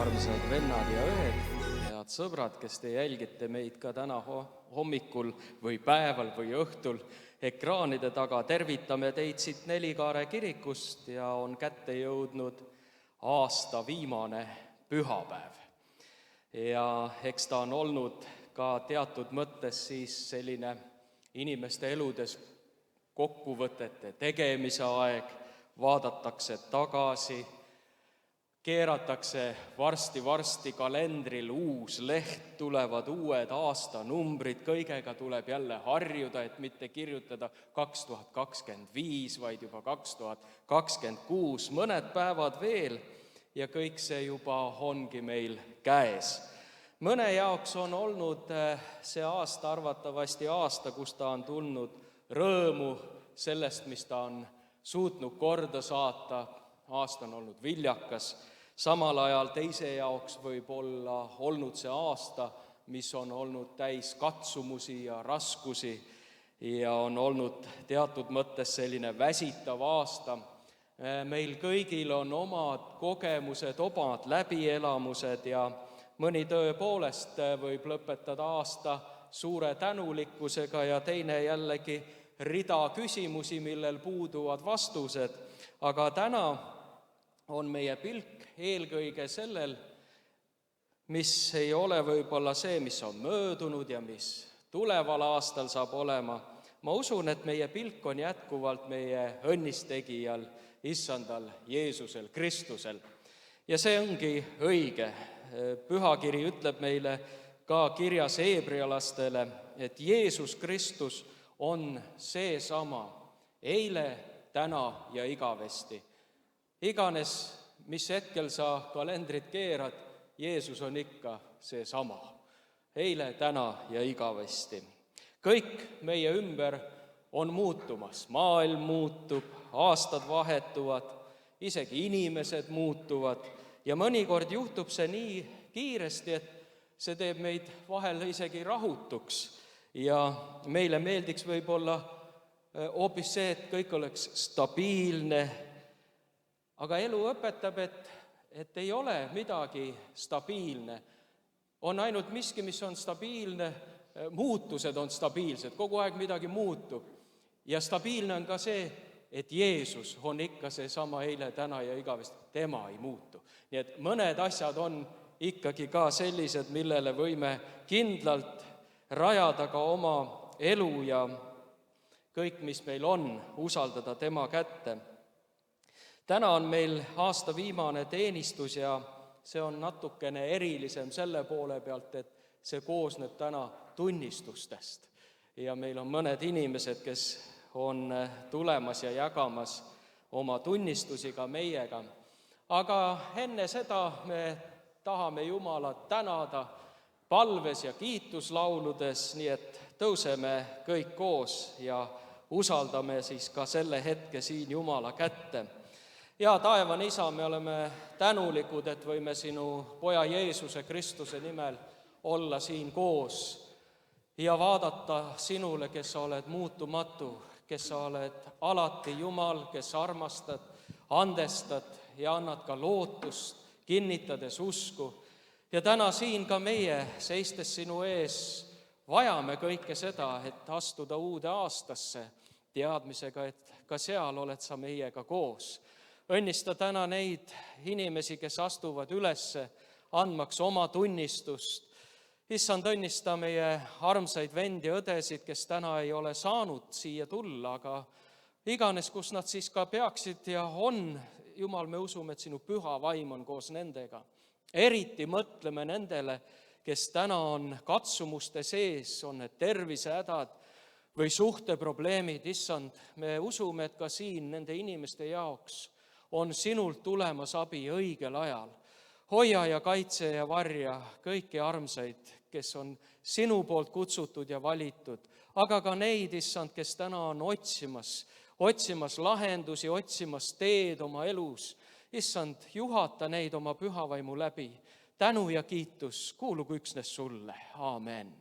armsad vennad ja õed, head sõbrad, kes te jälgite meid ka täna hommikul või päeval või õhtul ekraanide taga. Tervitame teid siit Nelikaare kirikust ja on kätte jõudnud aasta viimane pühapäev. Ja eks ta on olnud ka teatud mõttes siis selline inimeste eludes kokkuvõtete tegemise aeg, vaadatakse tagasi, keeratakse varsti kalendril uus leht, tulevad uued aastanumbrid, kõigega tuleb jälle harjuda, et mitte kirjutada 2025, vaid juba 2026, mõned päevad veel ja kõik see juba ongi meil käes. Mõne jaoks on olnud see aasta arvatavasti aasta, kus ta on tulnud rõõmu sellest, mis ta on suutnud korda saata. Aasta on olnud viljakas, samal ajal teise jaoks võib olla olnud see aasta, mis on olnud täis katsumusi ja raskusi ja on olnud teatud mõttes selline väsitav aasta. Meil kõigil on omad kogemused, omad läbielamused ja mõni tõepoolest võib lõpetada aasta suure tänulikkusega ja teine jällegi rida küsimusi, millel puuduvad vastused. Aga täna on meie pilk eelkõige sellel, mis ei ole võib-olla see, mis on möödunud ja mis tuleval aastal saab olema. Ma usun, et meie pilk on jätkuvalt meie õnnistegijal, issandal Jeesusel Kristusel. Ja see ongi õige. Pühakiri ütleb meile ka kirjas heebrealastele, et Jeesus Kristus on seesama eile, täna ja igavesti. Iganes, mis hetkel sa kalendrit keerad, Jeesus on ikka seesama. Eile, täna ja igavesti. Kõik meie ümber on muutumas. Maailm muutub, aastad vahetuvad, isegi inimesed muutuvad ja mõnikord juhtub see nii kiiresti, et see teeb meid vahel isegi rahutuks ja meile meeldiks võib-olla hoopis see, et kõik oleks stabiilne. Aga elu õpetab, et ei ole midagi stabiilne. On ainult miski, mis on stabiilne, muutused on stabiilsed, kogu aeg midagi muutub. Ja stabiilne on ka see, et Jeesus on ikka seesama eile, täna ja igavesti, tema ei muutu. Nii et mõned asjad on ikkagi ka sellised, millele võime kindlalt rajada ka oma elu ja kõik, mis meil on, usaldada tema kätte. Täna on meil aasta viimane teenistus ja see on natukene erilisem selle poole pealt, et see koosneb täna tunnistustest. Ja meil on mõned inimesed, kes on tulemas ja jagamas oma tunnistusi ka meiega. Aga enne seda me tahame Jumalat tänada palves ja kiituslauludes, nii et tõuseme kõik koos ja usaldame siis ka selle hetke siin Jumala kätte. Ja taevane Isa, me oleme tänulikud, et võime sinu poja Jeesuse Kristuse nimel olla siin koos ja vaadata sinule, kes sa oled muutumatu, kes sa oled alati Jumal, kes armastad, andestad ja annad ka lootust, kinnitades usku. Ja täna siin ka meie, seistes sinu ees, vajame kõike seda, et astuda uude aastasse teadmisega, et ka seal oled sa meiega koos. Õnnista täna neid inimesi, kes astuvad ülesse, andmaks oma tunnistust. Issand, õnnista meie armsaid vendi ja õdesid, kes täna ei ole saanud siia tulla, aga iganes, kus nad siis ka peaksid ja on, Jumal, me usume, et sinu püha vaim on koos nendega. Eriti mõtleme nendele, kes täna on katsumuste sees, on need tervisehädad või suhteprobleemid. Issand, me usume, et ka siin nende inimeste jaoks on sinult tulemas abi õigel ajal. Hoia ja kaitse ja varja kõiki armsaid, kes on sinu poolt kutsutud ja valitud, aga ka neid, issand, kes täna on otsimas lahendusi, otsimas teed oma elus. Issand, juhata neid oma pühavaimu läbi. Tänu ja kiitus kuulugu üksnes sulle. Aamen.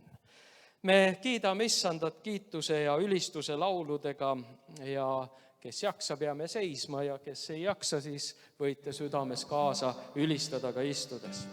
Me kiidame issandat kiituse ja ülistuse lauludega ja kes jaksab, jääme seisma ja kes ei jaksa, siis võite südames kaasa ülistada ka istudes.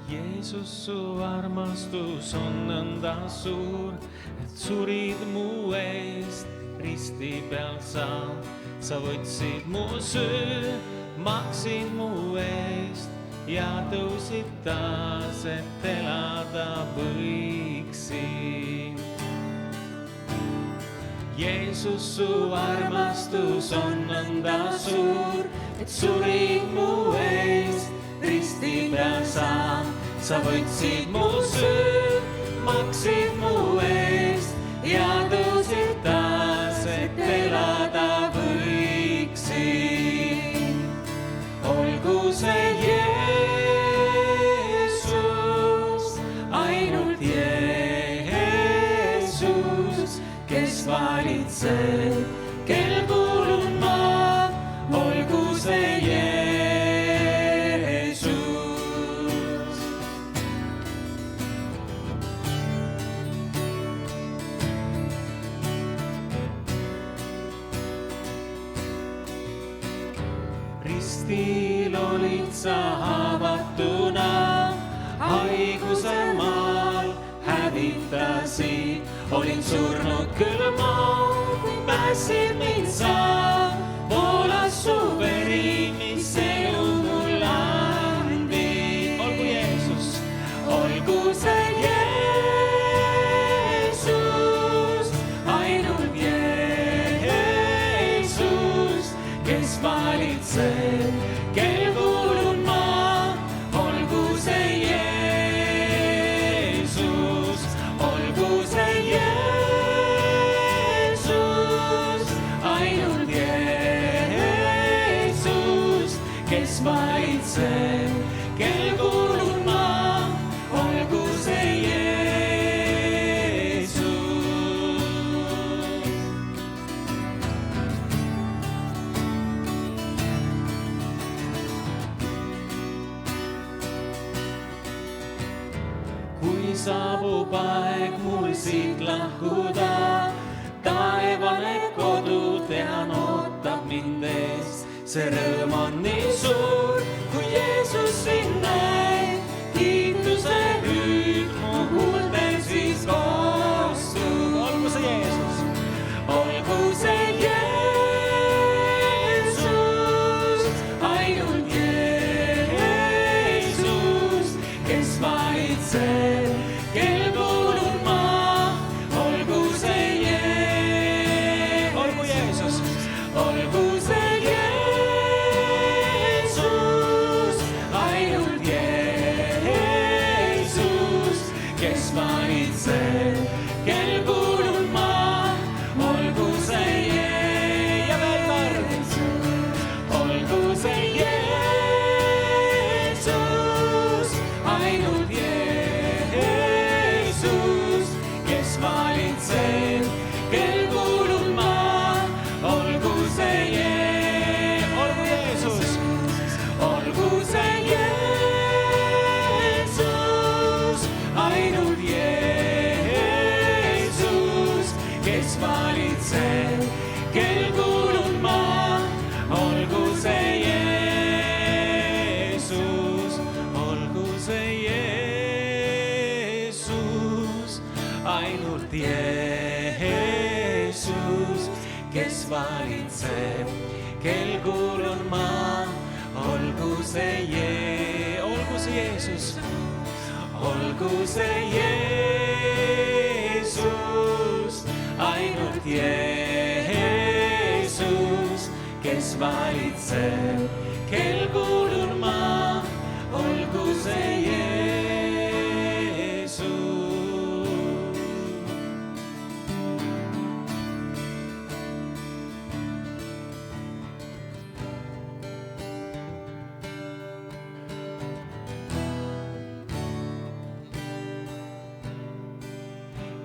Jeesus, su armastus on nõnda suur, et surid mu eest risti peal sa võtsid mu süü, maksid mu eest ja tõusid taas, et elada võiksin. Jeesus, su armastus on nõnda suur, et surid mu eest risti peal sa võtsid mu süü, maksid mu eest ja tõusid taas, et elada võiksin. Olgu see Jeesus, ainult Jeesus, kes valitseb, kel kuulun ma, olgu see Jeesus. Ristil olid sa haavatuna, haiguse maal hävitasid, olin surnud küll ma, kui pääsid mind sa, voolas su veri, mis elu mul andi. Olgu Jeesus, olgu see Jeesus, ainult Jeesus, kes valitseb, kel kuulun ma, olgu see Jeesus, olgu see Jeesus, ainult Jeesus, kes valitseb, kel kuulun ma, olgu see Jeesus. Kui saabub aeg mul siit lahkuda, taevane kodu tean ootab mind ees. See rõõm on nii suur, kui Jeesus sind näeb, kiituse hüüd mu huultel siis kostub. Olgu see Jeesus, olgu see Jeesus, ainult Jeesus, kes valitseb, kel kuulun ma, olgu see Jeesus, olgu see Jeesus, ainult Jeesus, kes valitseb, kel kuulun ma, olgu see Jeesus, olgu see Jeesus, ainult Jeesus, kes valitseb, kel kuulun ma, olgu see Jeesus, olgu see Jeesus, ainult Jeesus, kes valitseb, kel kuulun ma, olgu see Jeesus, olgu see Jeesus, ainult Jeesus, kes valitseb, kel kuulun ma, olgu see Jeesus, olgu see Jeesus. ainult Jeesus, kes valitseb, kel kuulun ma, olgu see Jeesus.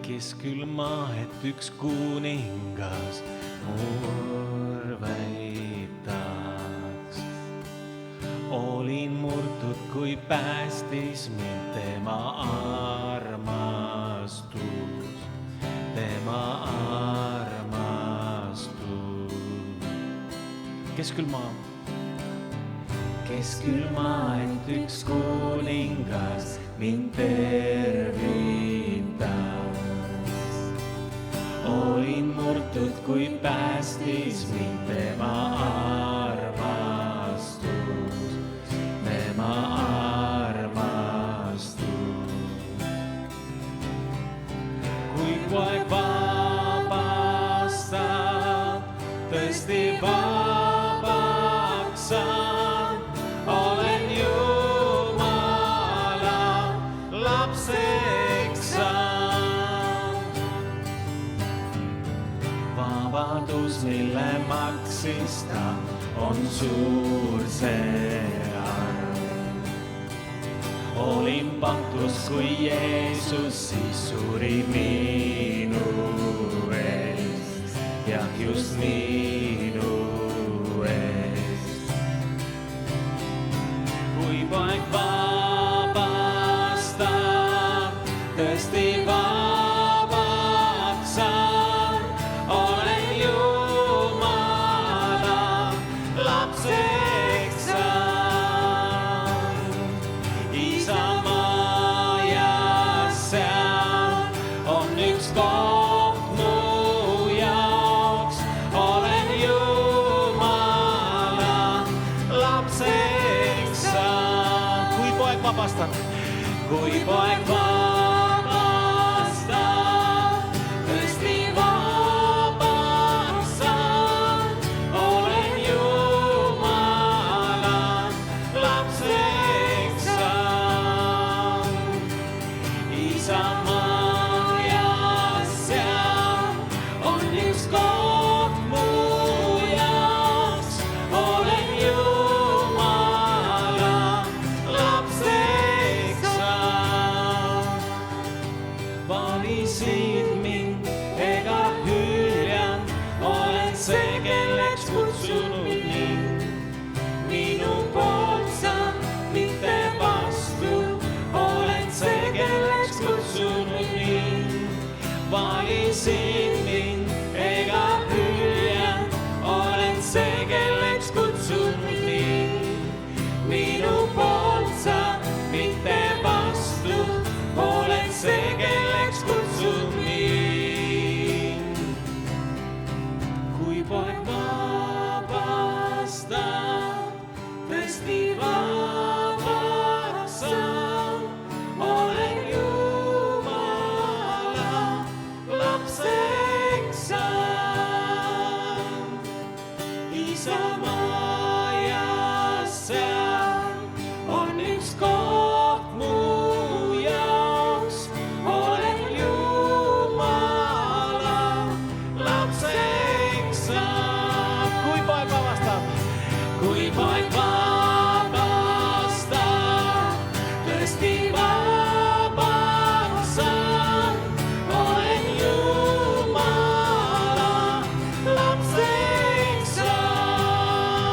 Kes küll maa, et üks kuningas mur väitaks. Olin murtud, kui päästis mind tema armastus, tema armastus. Kes küll maa? Kes küll maa, et üks kuningas mind tervitas. Olin murtud, kui päästis mind tema armastus, tema armastus. Kui poeg vabastab, tõesti vabaks saan, olen Jumala lapseks saan. Vabadus, mille maksis ta, on suur see arv. Olin pantus, kui Jeesus siis suri minu eest, jah just minu eest. Kui poeg vabastab, tõesti vabaks saan, olen Jumala lapseks saan. Isamaa ja seal on üks koht mu jaoks, olen Jumala lapseks saan. Kui poeg vabastab, kui poeg vabastab, tõesti vabaks saan, olen Jumala lapseks saan. Isamaa ja seal on üks koht mu jaoks, olen Jumala lapseks saan. Valisid mind ega hüljanud, olen see, kelleks kutsunud mind. Minu poolt sa, mitte vastu, olen see, kelleks kutsunud mind. Valisid mind ega hüljanud, olen see, kelleks kutsunud mind. Minu poolt sa, mitte vastu, olen see, kelleks kutsud mind. Kui poeg vabastab, tõesti vabaks saan, olen Jumala lapseks saan. Isamaa ja seal on üks koht mu jaoks, olen Jumala lapseks saan. Kui poeg vabastab, kui poeg vabastab, tõesti vabaks saan, olen Jumala lapseks saan.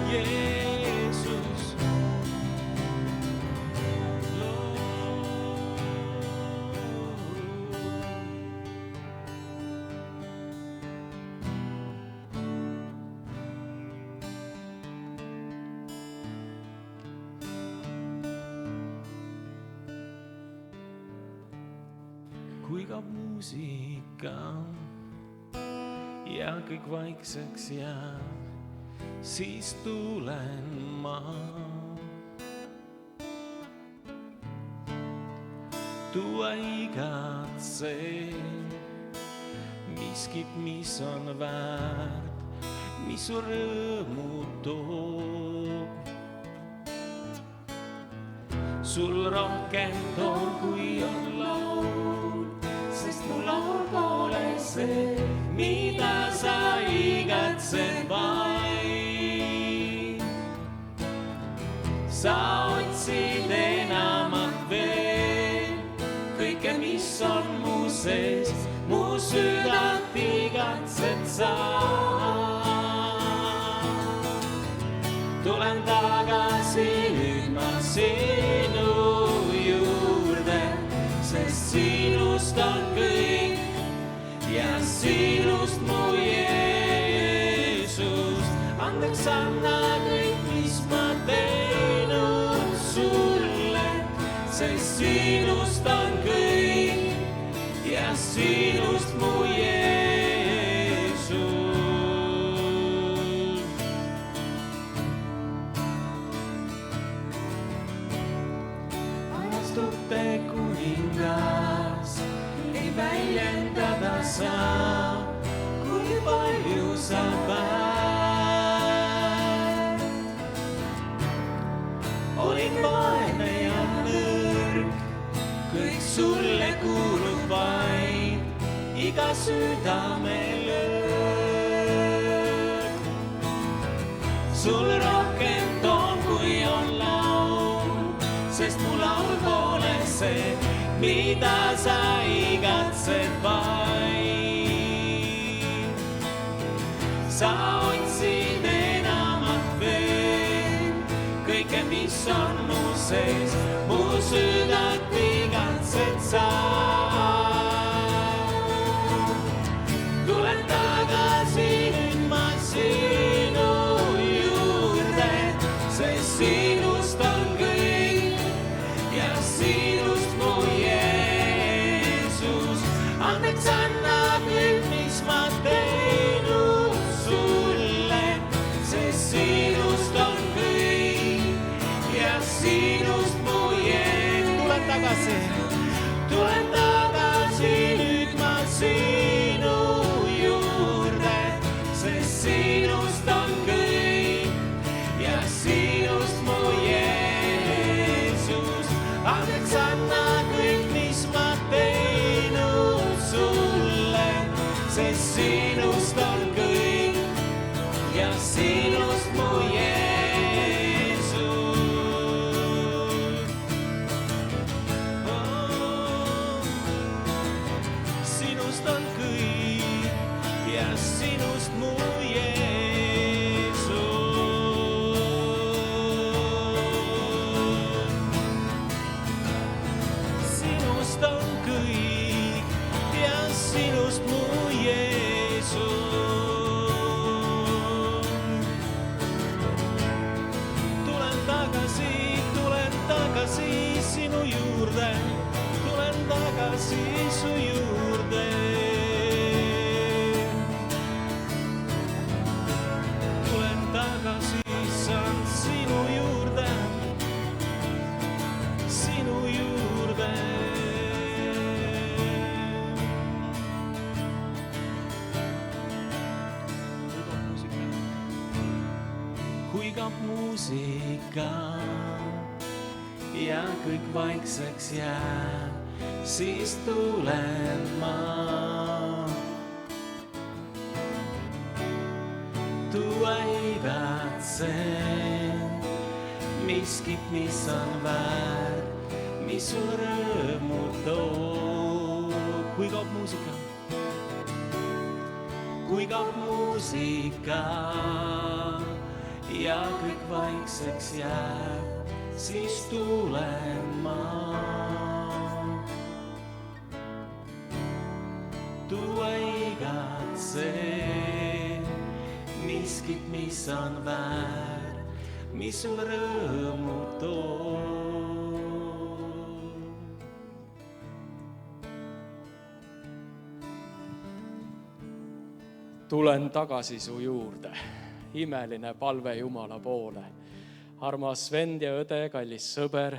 Jeesus. Kui kaob muusika ja kõik vaikseks jääb, siis tulen ma. Tuua igatse miskit, mis on väärt, mis su rõõmu toob. Sul rohkem toon, kui on laul, sest mu laul pole see, mida sa igatsed vaid. Sa otsid enamat veel, kõike, mis on mu sees, mu südant igatsed sa. Tulen tagasi nüüd ma sinu juurde, sest sinust on kõik ja sinust mu Jeesus. Andeks anna kõik, mis ma teinud sulle, sest sinust on kõik ja sinust mu Jeesus. Ajastute kuningas ei väljendada saa, kui palju sa väärt. Olin vaene ja nõrk, kõik sulle kuulub vaid, iga südame löök. Sul rohkem toon, kui on laul, sest mu laul pole see, mida sa igatsed vaid. Sa otsid enamat veel, kõike, mis on mu sees, mu südant igatsed sa. Tulen tagasi nüüd ma sinu juurde, sest sinust on kõik ja sinust mu Jeesus. Andeks anna kõik, mis ma teinud sulle, sest sinust on kõik ja sinust mu Jeesus. Tulen tagasi nüüd ma sinu juurde, sest sinust on kõik ja sinust mu Jeesus. Andeks anna kõik, mis ma teinud sulle, sest sinust on kõik ja sinust mu Jeesus. Sinust on kõik ja sinust mu Jeesus. Sinust on kõik ja sinust mu Jeesus. Tulen tagasi sinu juurde, tulen tagasi su juurde. Tulen tagasi, saan sinu juurde, sinu juurde. Kui kaob muusika ja kõik vaikseks jääb, siis tulen ma. Tuua igatsen miskit, mis on väärt, mis su rõõmu toob. Kui kaob muusika, kui kaob muusika ja kõik vaikseks jääb, siis tulen ma. Tuua igatse miskit, mis on väär, mis sul rõõmu toob. Tulen tagasi su juurde, imeline palve Jumala poole. Armas vend ja õde, kallis sõber,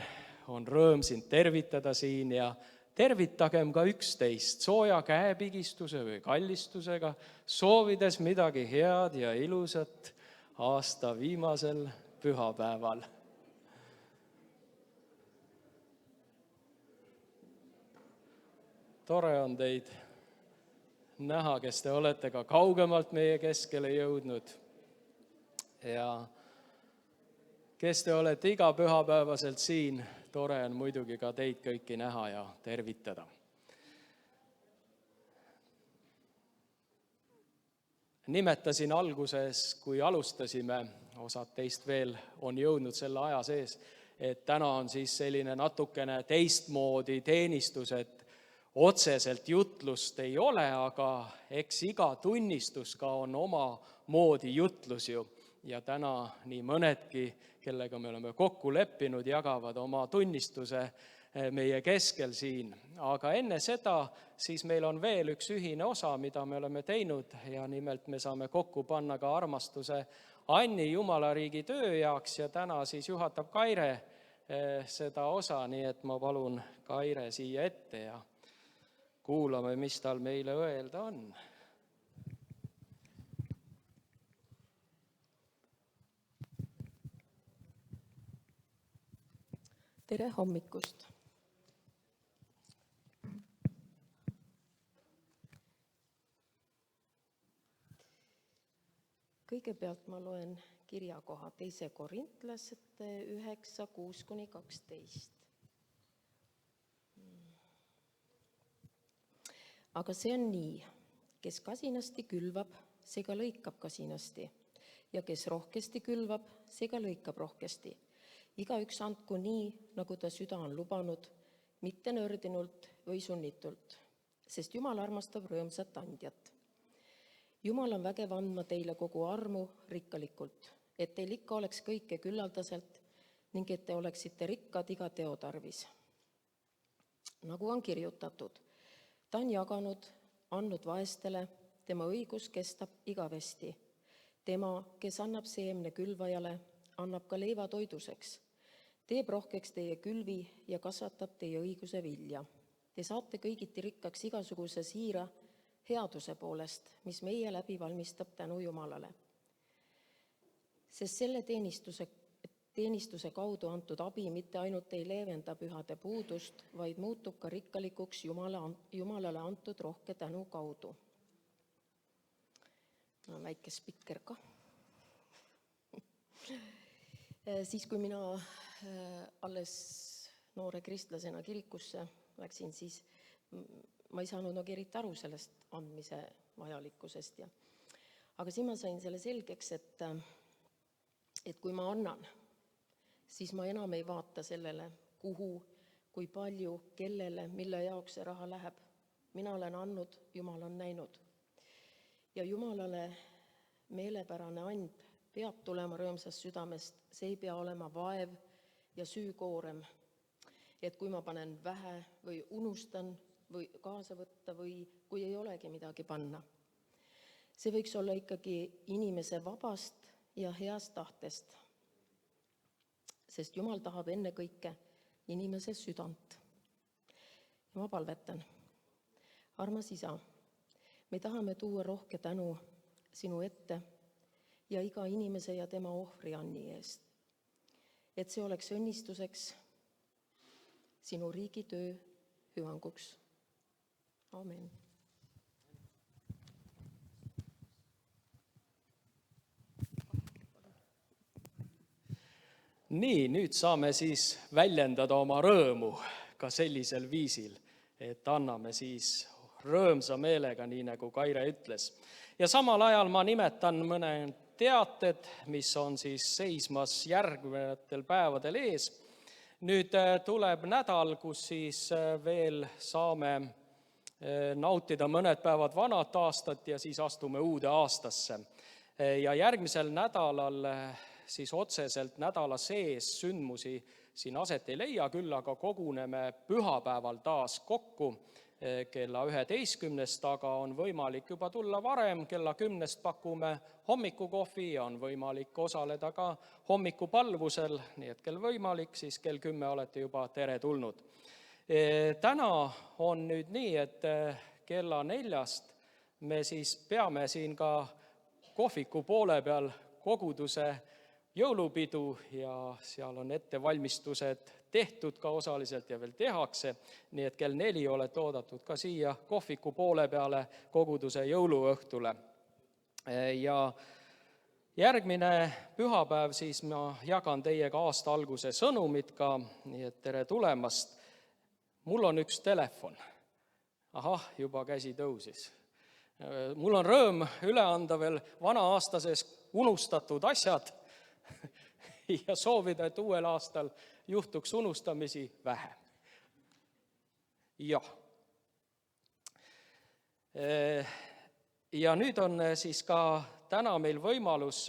on rõõm sind tervitada siin ja tervitagem ka üksteist sooja käepigistuse või kallistusega, soovides midagi head ja ilusat aasta viimasel pühapäeval. Tore on teid näha, kes te olete ka kaugemalt meie keskele jõudnud ja kes te olete iga pühapäevaselt siin, tore on muidugi ka teid kõiki näha ja tervitada. Nimetasin alguses, kui alustasime, osad teist veel on jõudnud selle aja sees, et täna on siis selline natukene teistmoodi teenistus, et otseselt jutlust ei ole, aga eks iga tunnistus ka on oma moodi jutlus ju. Ja täna nii mõnedki, kellega me oleme kokku leppinud, jagavad oma tunnistuse meie keskel siin. Aga enne seda siis meil on veel üks ühine osa, mida me oleme teinud ja nimelt me saame kokku panna ka armastuse Anni Jumalariigi töö jaoks ja täna siis juhatab Kaire seda osa, nii et ma palun Kaire siia ette ja kuulame, mis tal meile öelda on. Tere hommikust! Kõigepealt ma loen kirjakoha 2. Korintlasete 9:6-12. Aga see on nii, kes kasinasti külvab, see ka lõikab kasinasti, ja kes rohkesti külvab, see ka lõikab rohkesti. Igaüks andku nii, nagu ta süda on lubanud, mitte nördinult või sunnitult, sest Jumal armastab rõõmsat andjat. Jumal on vägev andma teile kogu armu rikkalikult, et teil ikka oleks kõike küllaldaselt ning et te oleksite rikkad iga teo tarvis. Nagu on kirjutatud, ta on jaganud, andnud vaestele, tema õigus kestab igavesti. Tema, kes annab seemne külvajale, annab ka leiva toiduseks, teeb rohkeks teie külvi ja kasvatab teie õiguse vilja. Te saate kõigiti rikkaks igasuguse siira headuse poolest, mis meie läbi valmistab tänu Jumalale. Sest selle teenistuse kaudu antud abi mitte ainult ei leevenda pühade puudust, vaid muutub ka rikkalikuks Jumalale antud rohke tänu kaudu. Väike spikker ka. Siis, kui mina alles noore kristlasena kirikusse läksin, siis ma ei saanud eriti aru sellest andmise vajalikkusest. Aga siis ma sain selle selgeks, et kui ma annan, siis ma enam ei vaata sellele, kuhu, kui palju, kellele, mille jaoks see raha läheb. Mina olen andnud, Jumal on näinud. Ja Jumalale meelepärane and peab tulema rõõmsast südamest, see ei pea olema vaev ja süükoorem. Et kui ma panen vähe või unustan või kaasa võtta või kui ei olegi midagi panna. See võiks olla ikkagi inimese vabast ja heast tahtest, sest Jumal tahab enne kõike inimese südant. Ja ma palvetan. Armas Isa, me tahame tuua rohke tänu sinu ette ja iga inimese ja tema ohvri Anni eest, et see oleks õnnistuseks sinu riigi töö hüvanguks. Amen. Nii, nüüd saame siis väljendada oma rõõmu ka sellisel viisil, et anname siis rõõmsa meelega, nii nagu Kaire ütles. Ja samal ajal ma nimetan mõned teated, mis on siis seismas järgnevatel päevadel ees. Nüüd tuleb nädal, kus siis veel saame nautida mõned päevad vanat aastat ja siis astume uude aastasse. Ja järgmisel nädalal siis otseselt nädala sees sündmusi siin aset ei leia, küll aga koguneme pühapäeval taas kokku kella 11, aga on võimalik juba tulla varem, kella 10 pakume hommikukohvi ja on võimalik osaleda ka hommikupalvusel, nii et kell võimalik, siis kell 10 olete juba teretulnud. Täna on nüüd nii, et kella 4 me siis peame siin ka kohviku poole peal koguduse jõulupidu ja seal on ettevalmistused tehtud ka osaliselt ja veel tehakse, nii et kell 4 olete oodatud ka siia kohviku poole peale koguduse jõuluõhtule. Ja järgmine pühapäev siis ma jagan teiega aasta alguse sõnumit ka, nii et tere tulemast. Mul on üks telefon. Ahah, juba käsi tõusis. Mul on rõõm üle anda veel vana-aastases unustatud asjad ja soovida, et uuel aastal juhtuks unustamisi vähem. Jah. Ja nüüd on siis ka täna meil võimalus,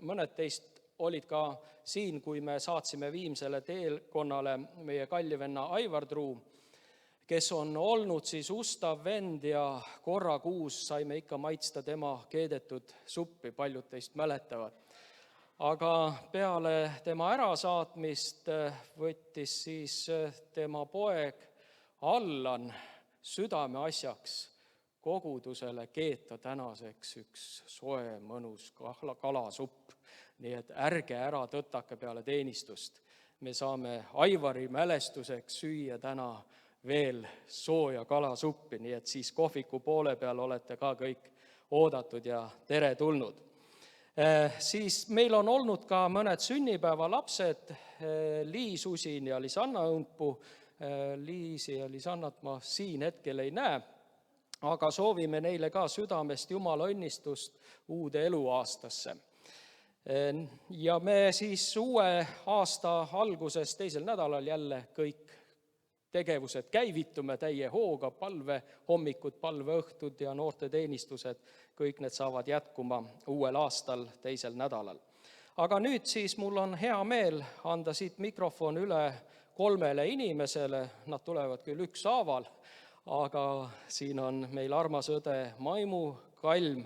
mõned teist olid ka siin, kui me saatsime Viimsele teekonnale meie kalli venna Aivar Truu, kes on olnud siis ustav vend ja korra kuus saime ikka maitsta tema keedetud suppi, paljud teist mäletavad. Aga peale tema ärasaatmist võttis siis tema poeg Allan südameasjaks kogudusele keeta tänaseks üks soe mõnus kalasupp. Nii et ärge ära tõtake peale teenistust. Me saame Aivari mälestuseks süüa täna veel sooja kalasuppi, nii et siis kohviku poole peal olete ka kõik oodatud ja teretulnud. Siis meil on olnud ka mõned sünnipäevalapsed, Liis Usin ja Lisanna Õmpu. Liisi ja Lisannat ma siin hetkel ei näe, aga soovime neile ka südamest Jumala õnnistust uude eluaastasse. Ja me siis uue aasta alguses teisel nädalal jälle kõik tegevused käivitume täie hooga, palve hommikud, palve õhtud ja noorteteenistused, kõik need saavad jätkuma uuel aastal teisel nädalal. Aga nüüd siis mul on hea meel anda siit mikrofon üle 3 inimesele, nad tulevad küll ükshaaval, aga siin on meil armas õde Maimu Kalm,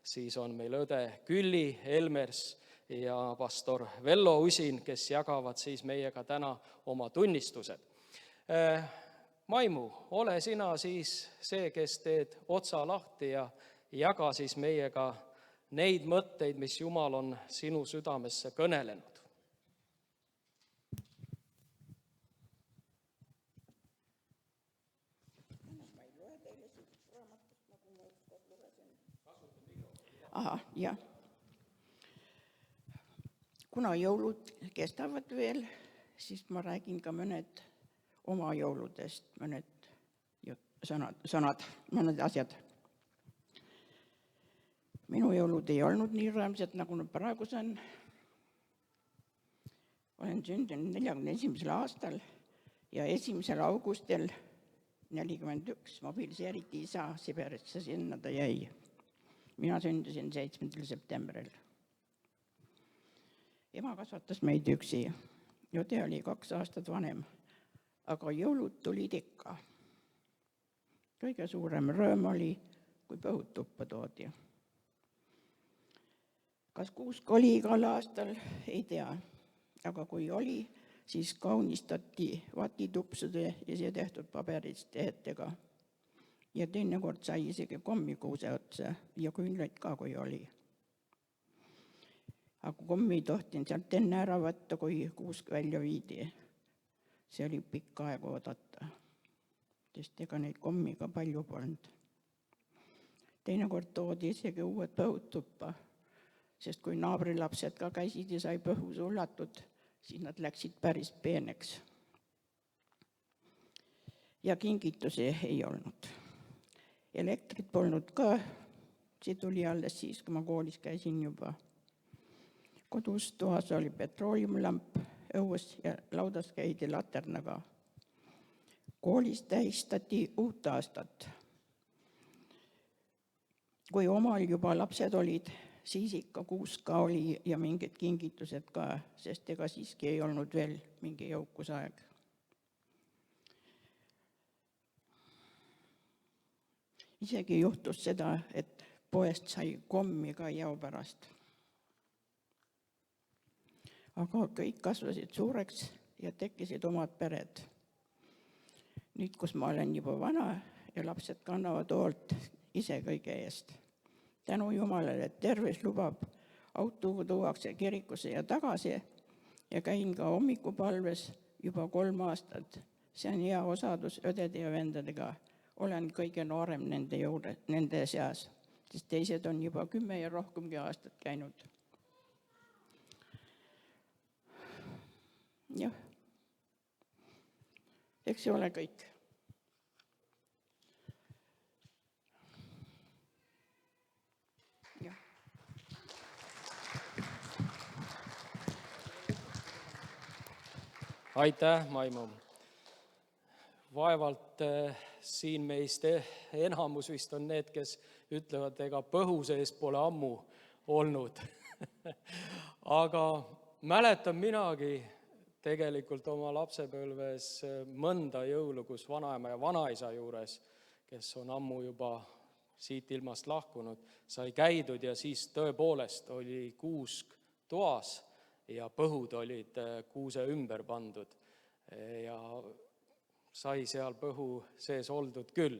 siis on meil õde Külli Elmers ja pastor Vello Usin, kes jagavad siis meiega täna oma tunnistused. Maimu, ole sina siis see, kes teed otsa lahti ja jaga siis meiega neid mõtteid, mis Jumal on sinu südamesse kõnelenud. Aha, jah. Kuna jõulud kestavad veel, siis ma räägin ka mõned oma jõuludest, mõned sõnad, mõned asjad. Minu jõulud ei olnud nii rõõmsad, nagu nad praegu on. Olen sündinud 41. aastal ja 1. augustil 41 mobiliseeriti isa Siberisse, sinna ta jäi. Mina sündisin 7. septembril. Ema kasvatas meid üksi ja ta oli 2 aastat vanem. Aga jõulud tulid ikka. Kõige suurem rõõm oli, kui põhud tuppa toodi. Kas kuusk oli igal aastal, ei tea. Aga kui oli, siis kaunistati vatitupsude ja see tehtud paberist tehetega. Ja teinekord sai isegi kommikuuse otsa ja küünlaid ka, kui oli. Aga kommi tohtin sealt enne ära võtta, kui kuusk välja viidi. See oli pikk aeg oodata, sest ega neid kommi ka palju polnud. Teinekord toodi isegi uued põhud tuppa, sest kui naabrilapsed ka käisid ja sai põhu sullatud, siis nad läksid päris peeneks. Ja kingitusi ei olnud. Elektrit polnud ka, see tuli alles siis, kui ma koolis käisin juba. Kodus toas oli petrooliumlamp õues ja laudas käidi laternaga. Koolis tähistati uut aastat. Kui omal juba lapsed olid, siis ikka kuuska oli ja mingid kingitused ka, sest ega siiski ei olnud veel mingi jõukusaeg. Isegi juhtus seda, et poest sai kommi ka jao pärast. Aga kõik kasvasid suureks ja tekkisid omad pered. Nüüd, kus ma olen juba vana ja lapsed kannavad hoolt ise kõige eest. Tänu Jumalale, et tervis lubab, autoga tuuakse kirikusse ja tagasi ja käin ka hommikupalves juba 3 aastat. See on hea osadus õdede ja vendadega. Olen kõige noorem nende seas, sest teised on juba 10 ja rohkemgi aastat käinud. Jah, eks see ole kõik. Aitäh, Maimu. Vaevalt siin meist enamus vist on need, kes ütlevad, ega põhu sees pole ammu olnud. Aga mäletan minagi tegelikult oma lapsepõlves mõnda jõulu, kus vanaema ja vanaisa juures, kes on ammu juba siit ilmast lahkunud, sai käidud ja siis tõepoolest oli kuusk toas ja põhud olid kuuse ümber pandud ja sai seal põhu sees oldud küll.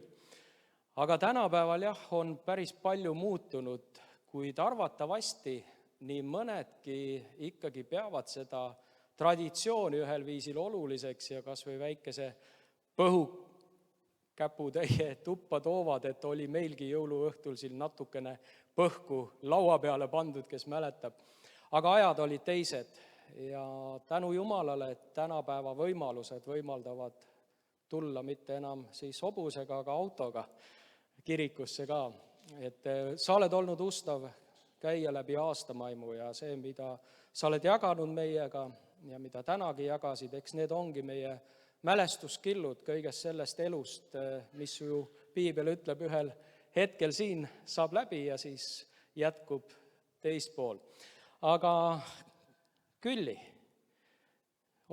Aga tänapäeval jah, on päris palju muutunud, kuid arvatavasti nii mõnedki ikkagi peavad seda traditsiooni ühel viisil oluliseks ja kas või väikese põhukäputäie tuppa toovad, et oli meilgi jõuluõhtul siin natukene põhku laua peale pandud, kes mäletab. Aga ajad olid teised ja tänu Jumalale, et tänapäeva võimalused võimaldavad tulla mitte enam siis hobusega, aga autoga kirikusse ka. Et sa oled olnud ustav käia läbi aasta, Maimu, ja see, mida sa oled jaganud meiega ja mida tänagi jagasid, eks need ongi meie mälestuskillud kõigest sellest elust, mis ju piibel ütleb ühel hetkel siin saab läbi ja siis jätkub teispool. Aga Külli,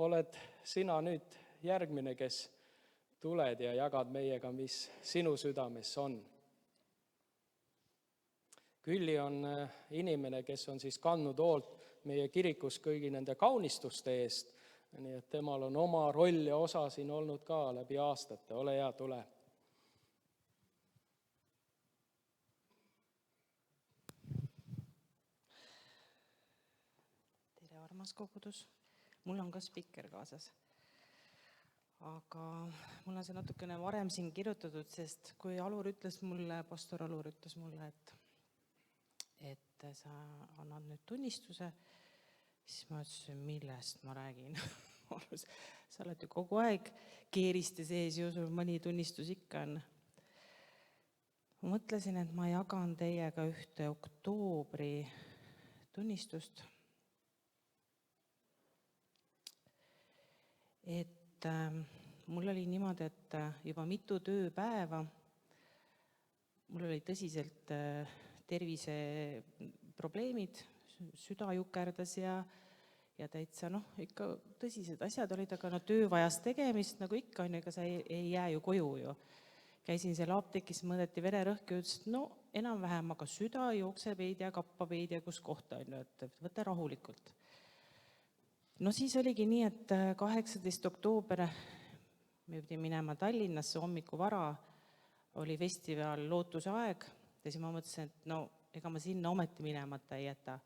oled sina nüüd järgmine, kes tuled ja jagad meiega, mis sinu südames on. Külli on inimene, kes on siis kandnud hoolt meie kirikus kõigi nende kaunistuste eest, nii et temal on oma roll ja osa siin olnud ka läbi aastate. Ole hea, tule. Armas kogudus. Mul on ka spikker kaasas. Aga mul on see natukene varem siin kirjutatud, sest kui pastor Alur ütles mulle, et sa annad nüüd tunnistuse, siis ma ütlesin, millest ma räägin. Sa oled ju kogu aeg keeriste sees ja sul mõni tunnistus ikka on. Ma mõtlesin, et ma jagan teiega ühte oktoobri tunnistust. Et mul oli niimoodi, et juba mitu tööpäeva mul oli tõsiselt terviseprobleemid, süda jukerdas ja täitsa ikka tõsised asjad olid, aga töö vajas tegemist, nagu ikka on, ega sa ei jää ju koju ju. Käisin seal apteekis, mõõdeti vererõhk ja ütles, et enam-vähem, aga süda jookseb veidi ja kappab veidi ja kus kohta on, et võta rahulikult. Siis oligi nii, et 18. oktoober me pidime minema Tallinnasse hommiku vara, oli festival Lootuse aeg ja siis ma mõtlesin, et ega ma sinna ometi minemata ei jäta,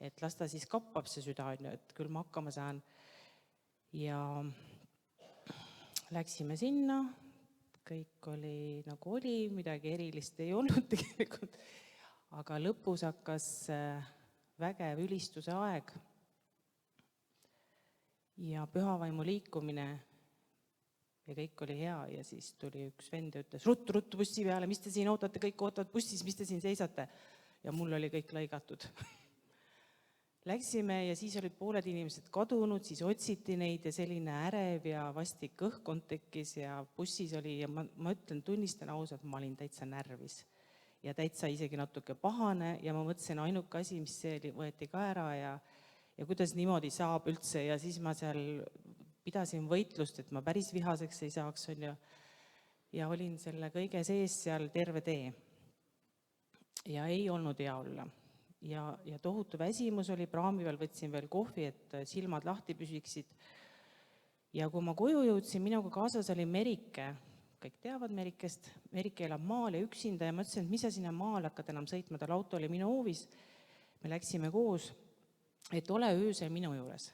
et las ta siis kappab see süda, et küll ma hakkama saan. Ja läksime sinna, kõik oli nagu oli, midagi erilist ei olnud tegelikult, aga lõpus hakkas vägev ülistuse aeg. Ja pühavaimu liikumine ja kõik oli hea ja siis tuli üks vend ja ütles, ruttu bussi peale, mis te siin ootate, kõik ootavad bussis, mis te siin seisate? Ja mul oli kõik lõigatud. Läksime ja siis olid pooled inimesed kadunud, siis otsiti neid ja selline ärev ja vastik õhkkond tekkis ja bussis oli ja ma ütlen, tunnistan ausalt, ma olin täitsa närvis. Ja täitsa isegi natuke pahane ja ma mõtlesin, ainuke asi, mis see võeti ka ära ja kuidas niimoodi saab üldse ja siis ma seal pidasin võitlust, et ma päris vihaseks ei saaks, on ju. Ja olin selle kõige sees seal terve tee. Ja ei olnud hea olla. Ja tohutu väsimus oli, praami peal võtsin veel kohvi, et silmad lahti püsiksid. Ja kui ma koju jõudsin, minuga kaasas oli Merike, kõik teavad Merikest, Merike elab maal ja üksinda ja ma ütlesin, et mis sa sinna maal hakkad enam sõitma, tal auto oli minu hoovis. Me läksime koos, et ole öösel minu juures.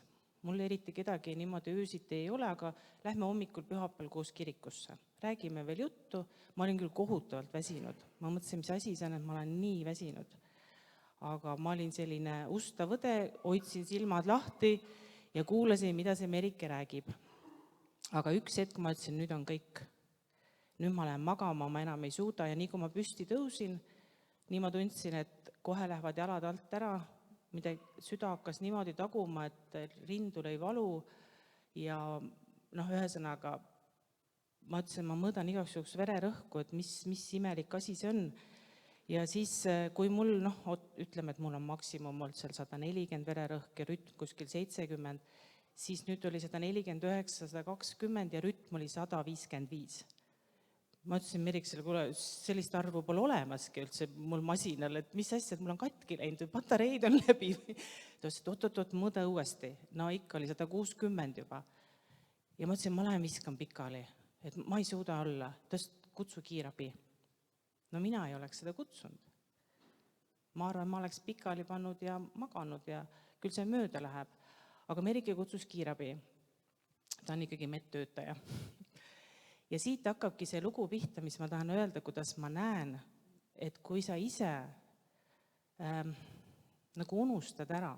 Mul eriti kedagi niimoodi öösiti ei ole, aga lähme hommikul pühapäeval koos kirikusse. Räägime veel juttu, ma olin küll kohutavalt väsinud. Ma mõtlesin, mis asi see on, et ma olen nii väsinud. Aga ma olin selline ustav õde, hoidsin silmad lahti ja kuulasin, mida see Merike räägib. Aga üks hetk ma ütlesin, nüüd on kõik. Nüüd ma lähen magama, ma enam ei suuda ja nii kui ma püsti tõusin, nii ma tundsin, et kohe lähevad jalad alt ära, süda hakkas niimoodi taguma, et rindu lõi valu ja ühesõnaga ma ütlesin, ma mõõdan igaks juhuks vererõhku, et mis imelik asi see on. Ja siis, kui mul, ütleme, et mul on maksimum olnud seal 140 vererõhk ja rütm kuskil 70, siis nüüd oli 149, 120 ja rütm oli 155. Ma ütlesin Meriksele, kuule, sellist arvu pole olemaski üldse mul masinal, et mis asja, et mul on katki läinud või patareid on läbi. Ta ütles, et oot, mõõda uuesti. No ikka oli 160 juba. Ja ma ütlesin, ma lähen viskan pikali, et ma ei suuda olla, kutsu kiirabi. No mina ei oleks seda kutsunud. Ma arvan, ma oleks pikali pannud ja maganud ja küll see mööda läheb. Aga Merike kutsus kiirabi. Ta on ikkagi medtöötaja. Ja siit hakkabki see lugu pihta, mis ma tahan öelda, kuidas ma näen, et kui sa ise nagu unustad ära,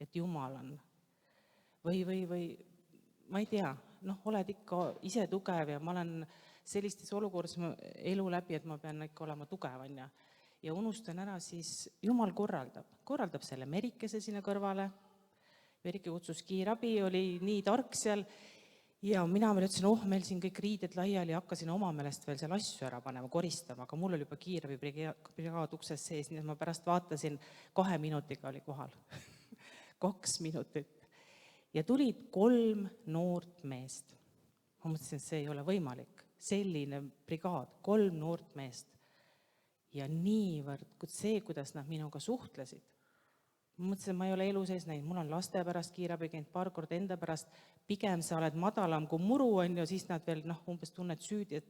et Jumal on või ma ei tea, oled ikka ise tugev ja ma olen sellistes olukorras elu läbi, et ma pean ikka olema tugev, ja unustan ära, siis Jumal korraldab selle Merikese sinna kõrvale. Merike kutsus kiirabi, oli nii tark seal ja mina veel ütlesin, meil siin kõik riided laiali ja hakkasin oma meelest veel seal asju ära panema, koristama, aga mul oli juba kiirabi brigaad ukses sees, nii et ma pärast vaatasin, 2 minutiga oli kohal. 2 minutit. Ja tulid 3 noort meest. Ma mõtlesin, et see ei ole võimalik. Selline brigaad, 3 noort meest. Ja niivõrd see, kuidas nad minuga suhtlesid. Ma mõtlesin, ma ei ole elu sees näinud, mul on laste pärast kiirabi käinud 2 korda enda pärast, pigem sa oled madalam kui muru, ja siis nad veel umbes tunned süüdi,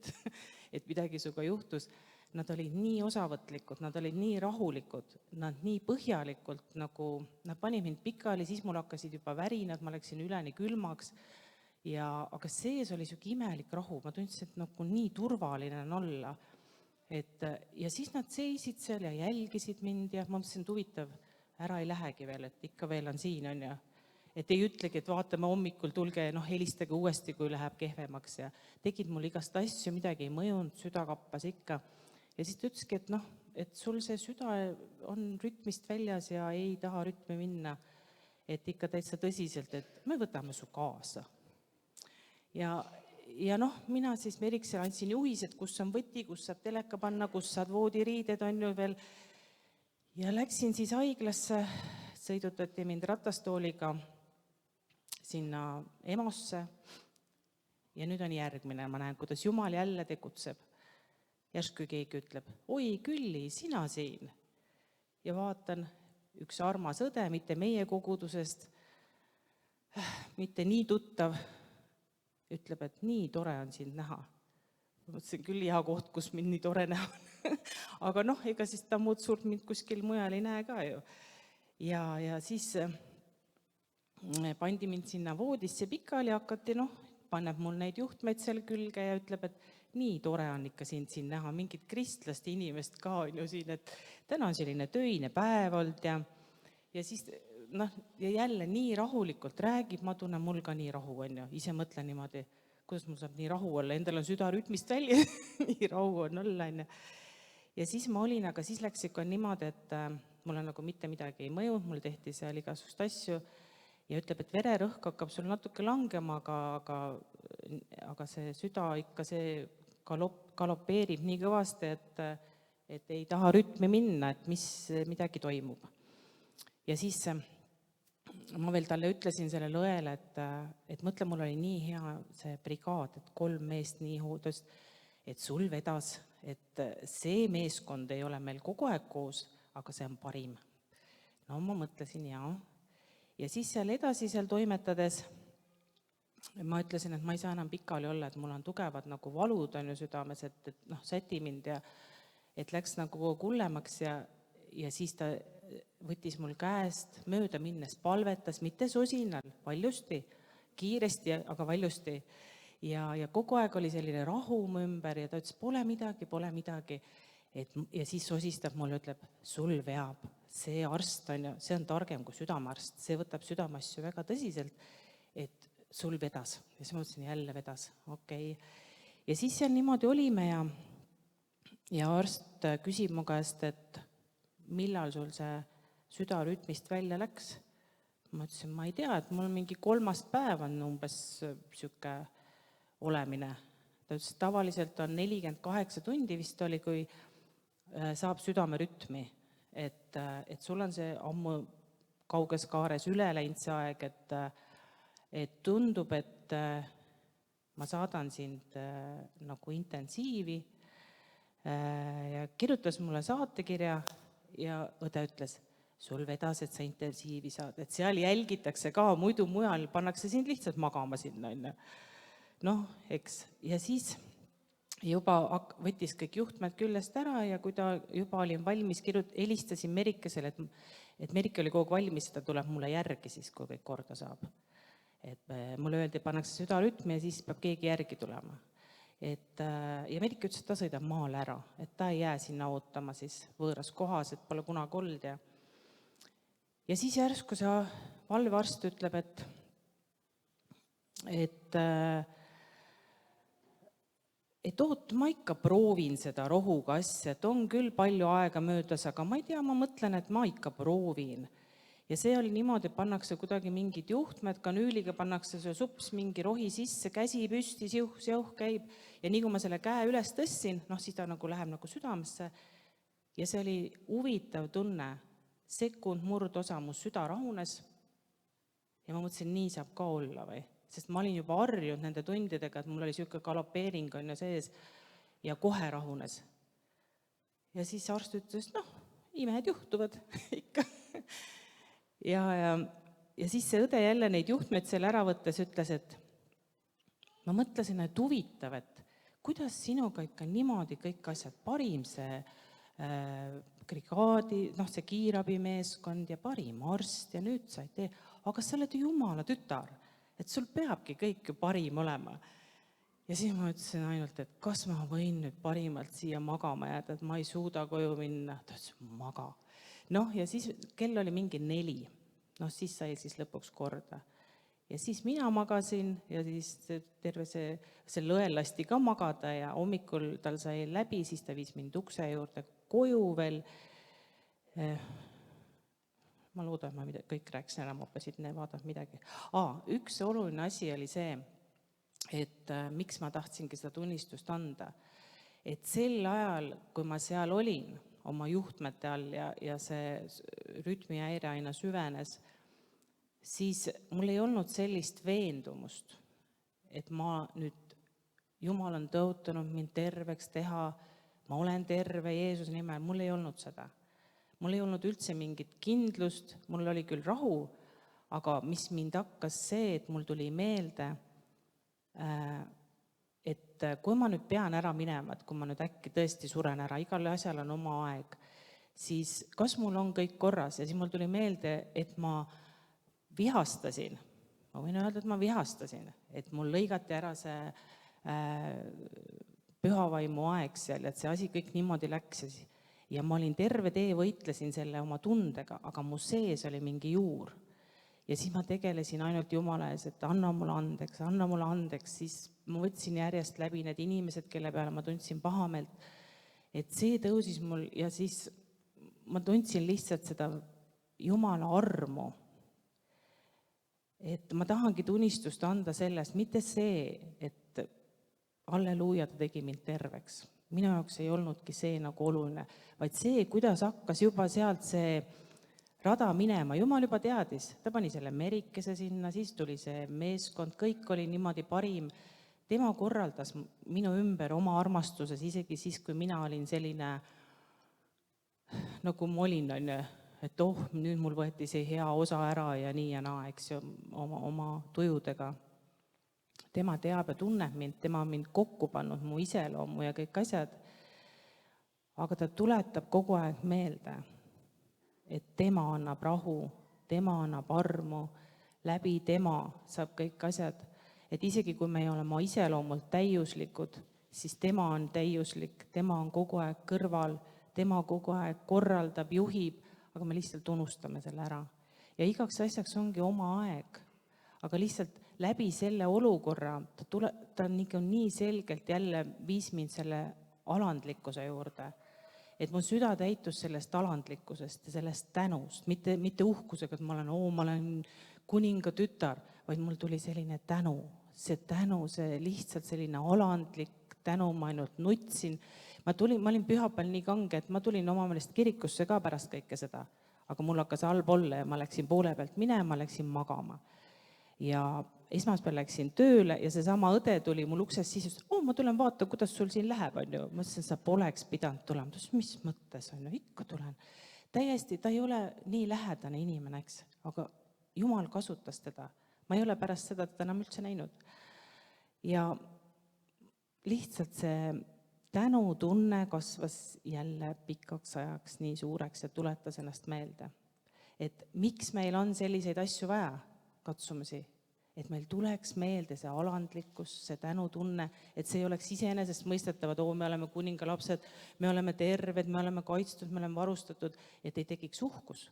et midagi suga juhtus. Nad olid nii osavõtlikud, nad olid nii rahulikud, nad nii põhjalikult, nagu nad panid mind pikali, siis mul hakkasid juba värinad, ma läksin üleni külmaks. Aga sees oli siuke imelik rahu, ma tundsin, et nii turvaline on olla. Ja siis nad seisid seal ja jälgisid mind ja ma mõtlesin, et huvitav, ära ei lähegi veel, et ikka veel on siin, on ju. Et ei ütlegi, et vaatame hommikul, tulge, helistage uuesti, kui läheb kehvemaks ja tegid mul igast asju, midagi ei mõjunud, süda kappas ikka. Ja siis ta ütleski, et sul see süda on rütmist väljas ja ei taha rütmi minna, et ikka täitsa tõsiselt, et me võtame su kaasa. Ja mina siis Meriksele andsin juhised, kus on võti, kus saab teleka panna, kus saad voodiriided, on ju veel. Ja läksin siis haiglasse, sõidutati mind ratastooliga sinna EMO-sse ja nüüd on järgmine, ma näen, kuidas Jumal jälle tegutseb. Järsku keegi ütleb, oi Külli, sina siin. Ja vaatan, üks armas õde, mitte meie kogudusest, mitte nii tuttav, ütleb, et nii tore on sind näha. Ma mõtlesin küll hea koht, kus mind nii tore näha. Aga ega siis ta muud suurt mind kuskil mujal ei näe ka ju. Ja siis pandi mind sinna voodisse pikali, hakati, paneb mul neid juhtmeid seal külge ja ütleb, et nii tore on ikka sind siin näha, mingit kristlaste inimest ka on ju siin, et täna on selline töine päev olnud ja siis ja jälle nii rahulikult räägib, ma tunnen mul ka nii rahu on ju, ise mõtlen niimoodi, kuidas mul saab nii rahu olla, endal on süda rütmist välja, nii rahu on olla. ja siis ma olin, aga siis läks ikka niimoodi, et mulle nagu mitte midagi ei mõju, mul tehti seal igasugust asju ja ütleb, et vererõhk hakkab sul natuke langema, aga see süda ikka see galopeerib nii kõvasti, et ei taha rütmi minna, et midagi toimub. Ja siis ma veel talle ütlesin sellele õele, et mõtle, mul oli nii hea see brigaad, et 3 meest nii hoodust, et sul vedas, et see meeskond ei ole meil kogu aeg koos, aga see on parim. No ma mõtlesin, jaa. Ja siis seal edasi seal toimetades ma ütlesin, et ma ei saa enam pikali olla, et mul on tugevad nagu valud on ju südames, et säti mind ja et läks nagu hullemaks ja siis ta võttis mul käest mööda minnes, palvetas, mitte sosinal, valjusti, kiiresti, aga valjusti. Ja kogu aeg oli selline rahu mu ümber ja ta ütles, pole midagi. Ja siis sosistab mulle, ütleb, sul veab, see arst on ju, see on targem kui südamearst, see võtab südameasju väga tõsiselt, et sul vedas. Ja siis ma mõtlesin, jälle vedas, okei. Ja siis seal niimoodi olime ja arst küsib mu käest, et millal sul see südarütmist välja läks. Ma ütlesin, ma ei tea, et mul mingi 3. päev on umbes siuke olemine. Ta ütles, tavaliselt on 48 tundi vist oli, kui saab südamerütmi. Et sul on see ammu kauges kaares üle läinud see aeg, et tundub, et ma saadan sind nagu intensiivi ja kirjutas mulle saatekirja ja õde ütles, sul vedas, et sa intensiivi saad, et seal jälgitakse ka, muidu mujal pannakse sind lihtsalt magama sinna. Eks. Ja siis juba võttis kõik juhtmed küljest ära ja kui ta juba olin valmis, helistasin Merikesele, et Merike oli kogu valmis, ta tuleb mulle järgi siis, kui kõik korda saab. Et mulle öeldi, pannakse südarütmi ja siis peab keegi järgi tulema. Ja Merike ütles, et ta sõidab maale ära, et ta ei jää sinna ootama siis võõras kohas, et pole kunagi olnud. Ja siis järsku see valvearst ütleb, et oot, ma ikka proovin seda rohuga asja, et on küll palju aega möödas, aga ma ei tea, ma mõtlen, et ma ikka proovin. Ja see oli niimoodi, pannakse kuidagi mingid juhtmed, kanüüliga pannakse see sups mingi rohi sisse, käsi püsti, siuh käib ja nii kui ma selle käe üles tõssin, siis ta nagu läheb nagu südamesse ja see oli huvitav tunne, sekund murdosa mu süda rahunes ja ma mõtlesin, nii saab ka olla või, sest ma olin juba harjunud nende tundidega, et mul oli siuke galopeering on ja sees ja kohe rahunes. Ja siis arst ütles, imehed juhtuvad ikka. Ja siis see õde jälle neid juhtmeid seal ära võttes ütles, et ma mõtlesin, et huvitav, et kuidas sinuga ikka niimoodi kõik asjad, parim see brigaadi, see kiirabimeeskond ja parim arst ja nüüd sa ei tee, aga sa oled jumala tütar, et sul peabki kõik ju parim olema. Ja siis ma ütlesin ainult, et kas ma võin nüüd parimalt siia magama jääda, et ma ei suuda koju minna, ta ütles, maga. Ja siis kell oli mingi 4, siis sai siis lõpuks korda. Ja siis mina magasin ja siis terve see lõel lasti ka magada ja hommikul tal sai läbi, siis ta viis mind ukse juurde koju veel. Ma loodan, et ma kõik rääkisin ära, ma õppasin vaadata midagi. Üks oluline asi oli see, et miks ma tahtsingi seda tunnistust anda. Et sel ajal, kui ma seal olin, oma juhtmete all ja see rütmihäire aina süvenes, siis mul ei olnud sellist veendumust, et ma nüüd, Jumal on tõotanud mind terveks teha, ma olen terve Jeesuse nimel, mul ei olnud seda. Mul ei olnud üldse mingit kindlust, mul oli küll rahu, aga mis mind hakkas see, et mul tuli meelde, et kui ma nüüd pean ära minema, et kui ma nüüd äkki tõesti suren ära, igal asjal on oma aeg, siis kas mul on kõik korras? Ja siis mul tuli meelde, et ma vihastasin, ma võin öelda, et ma vihastasin, et mul lõigati ära see pühavaimu aeg seal, et see asi kõik niimoodi läks ja ma olin terve tee, võitlesin selle oma tundega, aga mu sees oli mingi juur. Ja siis ma tegelesin ainult Jumala ees, et anna mulle andeks, siis ma võtsin järjest läbi need inimesed, kelle peale ma tundsin pahameelt, et see tõusis mul ja siis ma tundsin lihtsalt seda Jumala armu. Et ma tahangi tunnistust anda sellest, mitte see, et halleluuja, ta tegi mind terveks. Minu jaoks ei olnudki see nagu oluline, vaid see, kuidas hakkas juba sealt see rada minema. Jumal juba teadis, ta pani selle merikese sinna, siis tuli see meeskond, kõik oli niimoodi parim. Tema korraldas minu ümber oma armastuses, isegi siis, kui mina olin selline, nagu ma olin, et nüüd mul võeti see hea osa ära ja nii ja naa, eks ju, oma tujudega. Tema teab ja tunneb mind, tema on mind kokku pannud, mu iseloomu ja kõik asjad. Aga ta tuletab kogu aeg meelde, et tema annab rahu, tema annab armu, läbi tema saab kõik asjad. Et isegi kui me ei ole oma iseloomult täiuslikud, siis tema on täiuslik, tema on kogu aeg kõrval, tema kogu aeg korraldab, juhib, aga me lihtsalt unustame selle ära. Ja igaks asjaks ongi oma aeg, aga lihtsalt läbi selle olukorra ta nii selgelt jälle viis mind selle alandlikkuse juurde. Et mu süda täitus sellest alandlikkusest ja sellest tänust, mitte uhkusega, et ma olen kuninga tütar, vaid mul tuli selline tänu, see lihtsalt selline alandlik tänu, ma ainult nutsin. Ma olin pühapäeval nii kange, et ma tulin oma meelest kirikusse ka pärast kõike seda, aga mul hakkas halb olla ja ma läksin poole pealt minema, läksin magama. Ja esmaspäeval läksin tööle ja seesama õde tuli mul uksest siis, ma tulen vaata, kuidas sul siin läheb, on ju. Ma ütlesin, sa poleks pidanud tulema. Ta ütles, mis mõttes, on ju, ikka tulen. Täiesti, ta ei ole nii lähedane inimene, eks, aga Jumal kasutas teda. Ma ei ole pärast seda teda enam üldse näinud. Ja lihtsalt see tänutunne kasvas jälle pikaks ajaks nii suureks ja tuletas ennast meelde. Et miks meil on selliseid asju vaja, katsumisi, et meil tuleks meelde see alandlikkus, see tänutunne, et see ei oleks iseenesest mõistetavad, me oleme kuningalapsed, me oleme terved, me oleme kaitstud, me oleme varustatud, et ei tekiks uhkus,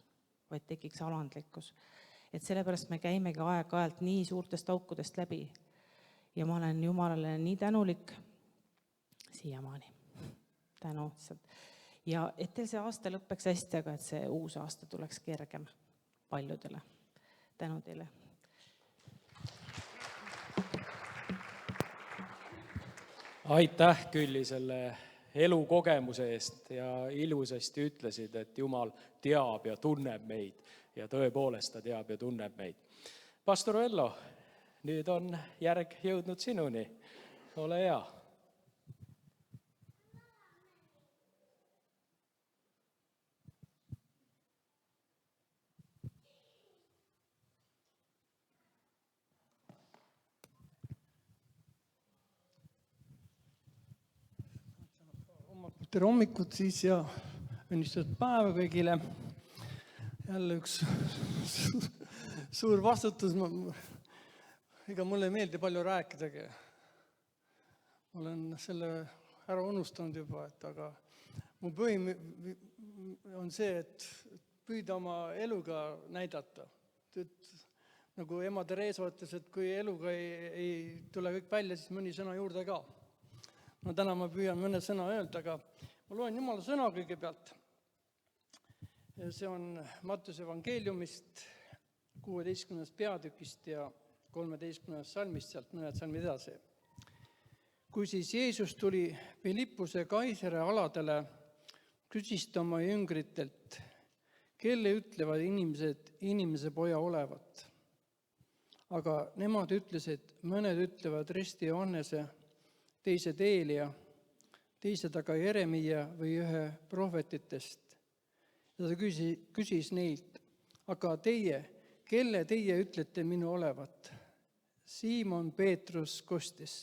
vaid tekiks alandlikkus. Et sellepärast me käimegi aeg-ajalt nii suurtest aukudest läbi ja ma olen Jumalale nii tänulik siiamaani. Tänu. Ja et teil see aasta lõppeks hästi, aga et see uus aasta tuleks kergem paljudele. Tänu teile. Aitäh, Külli, selle elukogemuse eest ja ilusasti ütlesid, et Jumal teab ja tunneb meid ja tõepoolest ta teab ja tunneb meid. Pastor Vello, nüüd on järg jõudnud sinuni. Ole hea. Tere hommikut siis ja õnnistatud päeva kõigile. Jälle üks suur vastutus. Ega mulle ei meeldi palju rääkidagi. Ma olen selle ära unustanud juba, aga mu põhim on see, et püüda oma eluga näidata. Nagu ema Teresa ütles, et kui eluga ei tule kõik välja, siis mõni sõna juurde ka. No täna ma püüan mõne sõna öelda, aga ma loen Jumala sõna kõigepealt. See on Mattuse evangeeliumist 16. peatükist ja 13. salmist, sealt mõned salmid edasi. Kui siis Jeesus tuli Philippuse Kaisere aladele, küsis ta oma jüngritelt, kelle ütlevad inimesed inimese poja olevat. Aga nemad ütlesid, mõned ütlevad Risti Johannese, teised Eelia, teised aga Jeremia või ühe prohvetitest. Ja ta küsis neilt, aga teie, kelle teie ütlete minu olevat? Siimon Peetrus kostis,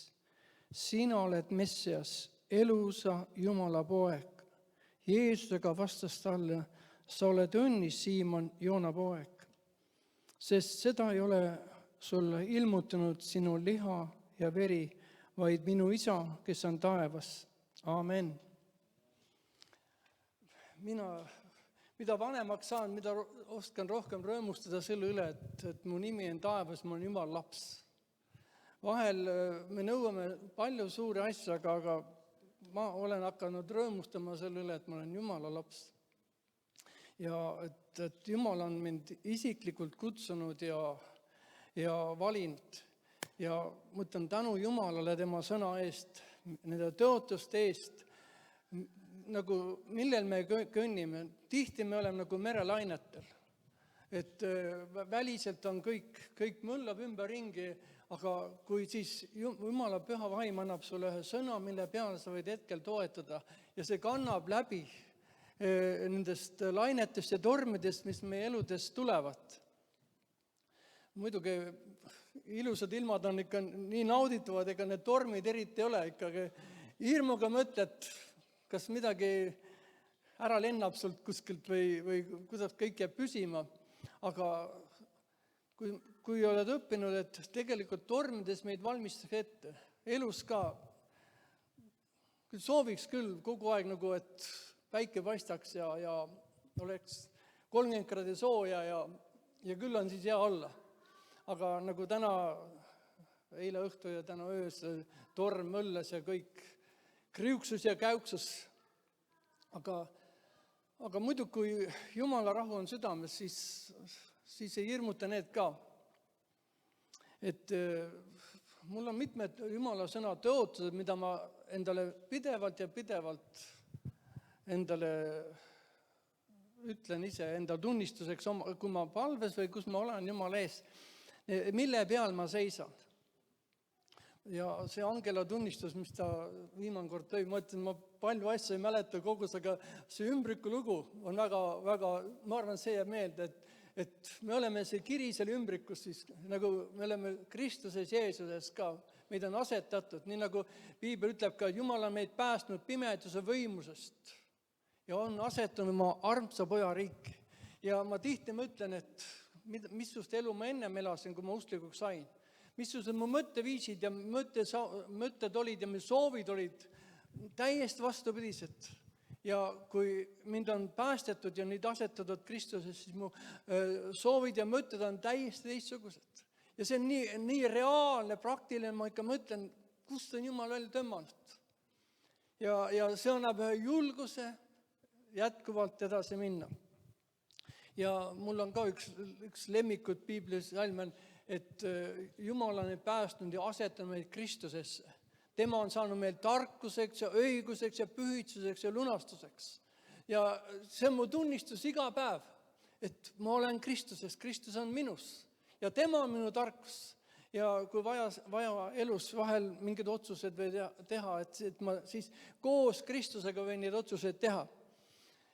sina oled Messias, elusa Jumala poeg. Jeesusega vastas talle, sa oled õnnis, Siimon, Joona poeg, sest seda ei ole sulle ilmutanud sinu liha ja veri, vaid minu isa, kes on taevas. Aamen. Mida vanemaks saan, mida oskan rohkem rõõmustada selle üle, et mu nimi on taevas, ma olen Jumala laps. Vahel me nõuame palju suuri asju, aga ma olen hakanud rõõmustama selle üle, et ma olen Jumala laps. Ja et Jumal on mind isiklikult kutsunud ja valinud. Ja mõtlen tänu Jumalale tema sõna eest, nende tõotuste eest, nagu millel me kõnnime. Tihti me oleme nagu merelainetel. Et väliselt on kõik mõllab ümberringi, aga kui siis Jumala püha vaim annab sulle ühe sõna, mille peale sa võid hetkel toetada ja see kannab läbi nendest lainetest ja tormidest, mis meie eludest tulevad. Muidugi ilusad ilmad on ikka nii nauditavad, ega need tormid eriti ei ole ikkagi. Hirmuga mõtled, kas midagi ära lennab sult kuskilt või kuidas kõik jääb püsima. Aga kui oled õppinud, et tegelikult tormides meid valmistatakse ette, elus ka, sooviks küll kogu aeg nagu, et päike paistaks ja oleks 30 kraadi sooja ja küll on siis hea olla. Aga nagu täna, eile õhtu ja täna öös torm möllas ja kõik kriuksus ja käuksus. Aga muidu, kui Jumala rahu on südames, siis ei hirmuta need ka. Et mul on mitmed Jumala sõna tõotused, mida ma endale pidevalt endale ütlen ise enda tunnistuseks, kui ma palves või kus ma olen Jumala ees, mille peal ma seisan. Ja see Angela tunnistus, mis ta viimane kord tõi, ma ütlen, ma palju asju ei mäleta kogus, aga see ümbriku lugu on väga, ma arvan, see jääb meelde, et me oleme see kiri selle ümbrikus siis, nagu me oleme Kristuses Jeesuses ka, meid on asetatud, nii nagu Piibel ütleb ka, Jumal on meid päästnud pimeduse võimusest ja on asetanud oma armsa poja riiki. Ja ma tihti mõtlen, et missugust elu ma ennem elasin, kui ma usklikuks sain. Missugused mu mõtteviisid ja mõtted olid ja mu soovid olid täiesti vastupidised. Ja kui mind on päästetud ja nüüd asetatud Kristuses, siis mu soovid ja mõtted on täiesti teistsugused. Ja see on nii reaalne, praktiline, ma ikka mõtlen, kust on Jumal välja tõmmanud. Ja see annab ühe julguse jätkuvalt edasi minna. Ja mul on ka üks lemmikud Piiblis salm, et Jumal on meid päästnud ja asetanud meid Kristusesse. Tema on saanud meil tarkuseks ja õiguseks ja pühitsuseks ja lunastuseks. Ja see on mu tunnistus iga päev, et ma olen Kristuses, Kristus on minus ja tema on minu tarkus. Ja kui vaja elus vahel mingid otsused või teha, et ma siis koos Kristusega võin neid otsuseid teha.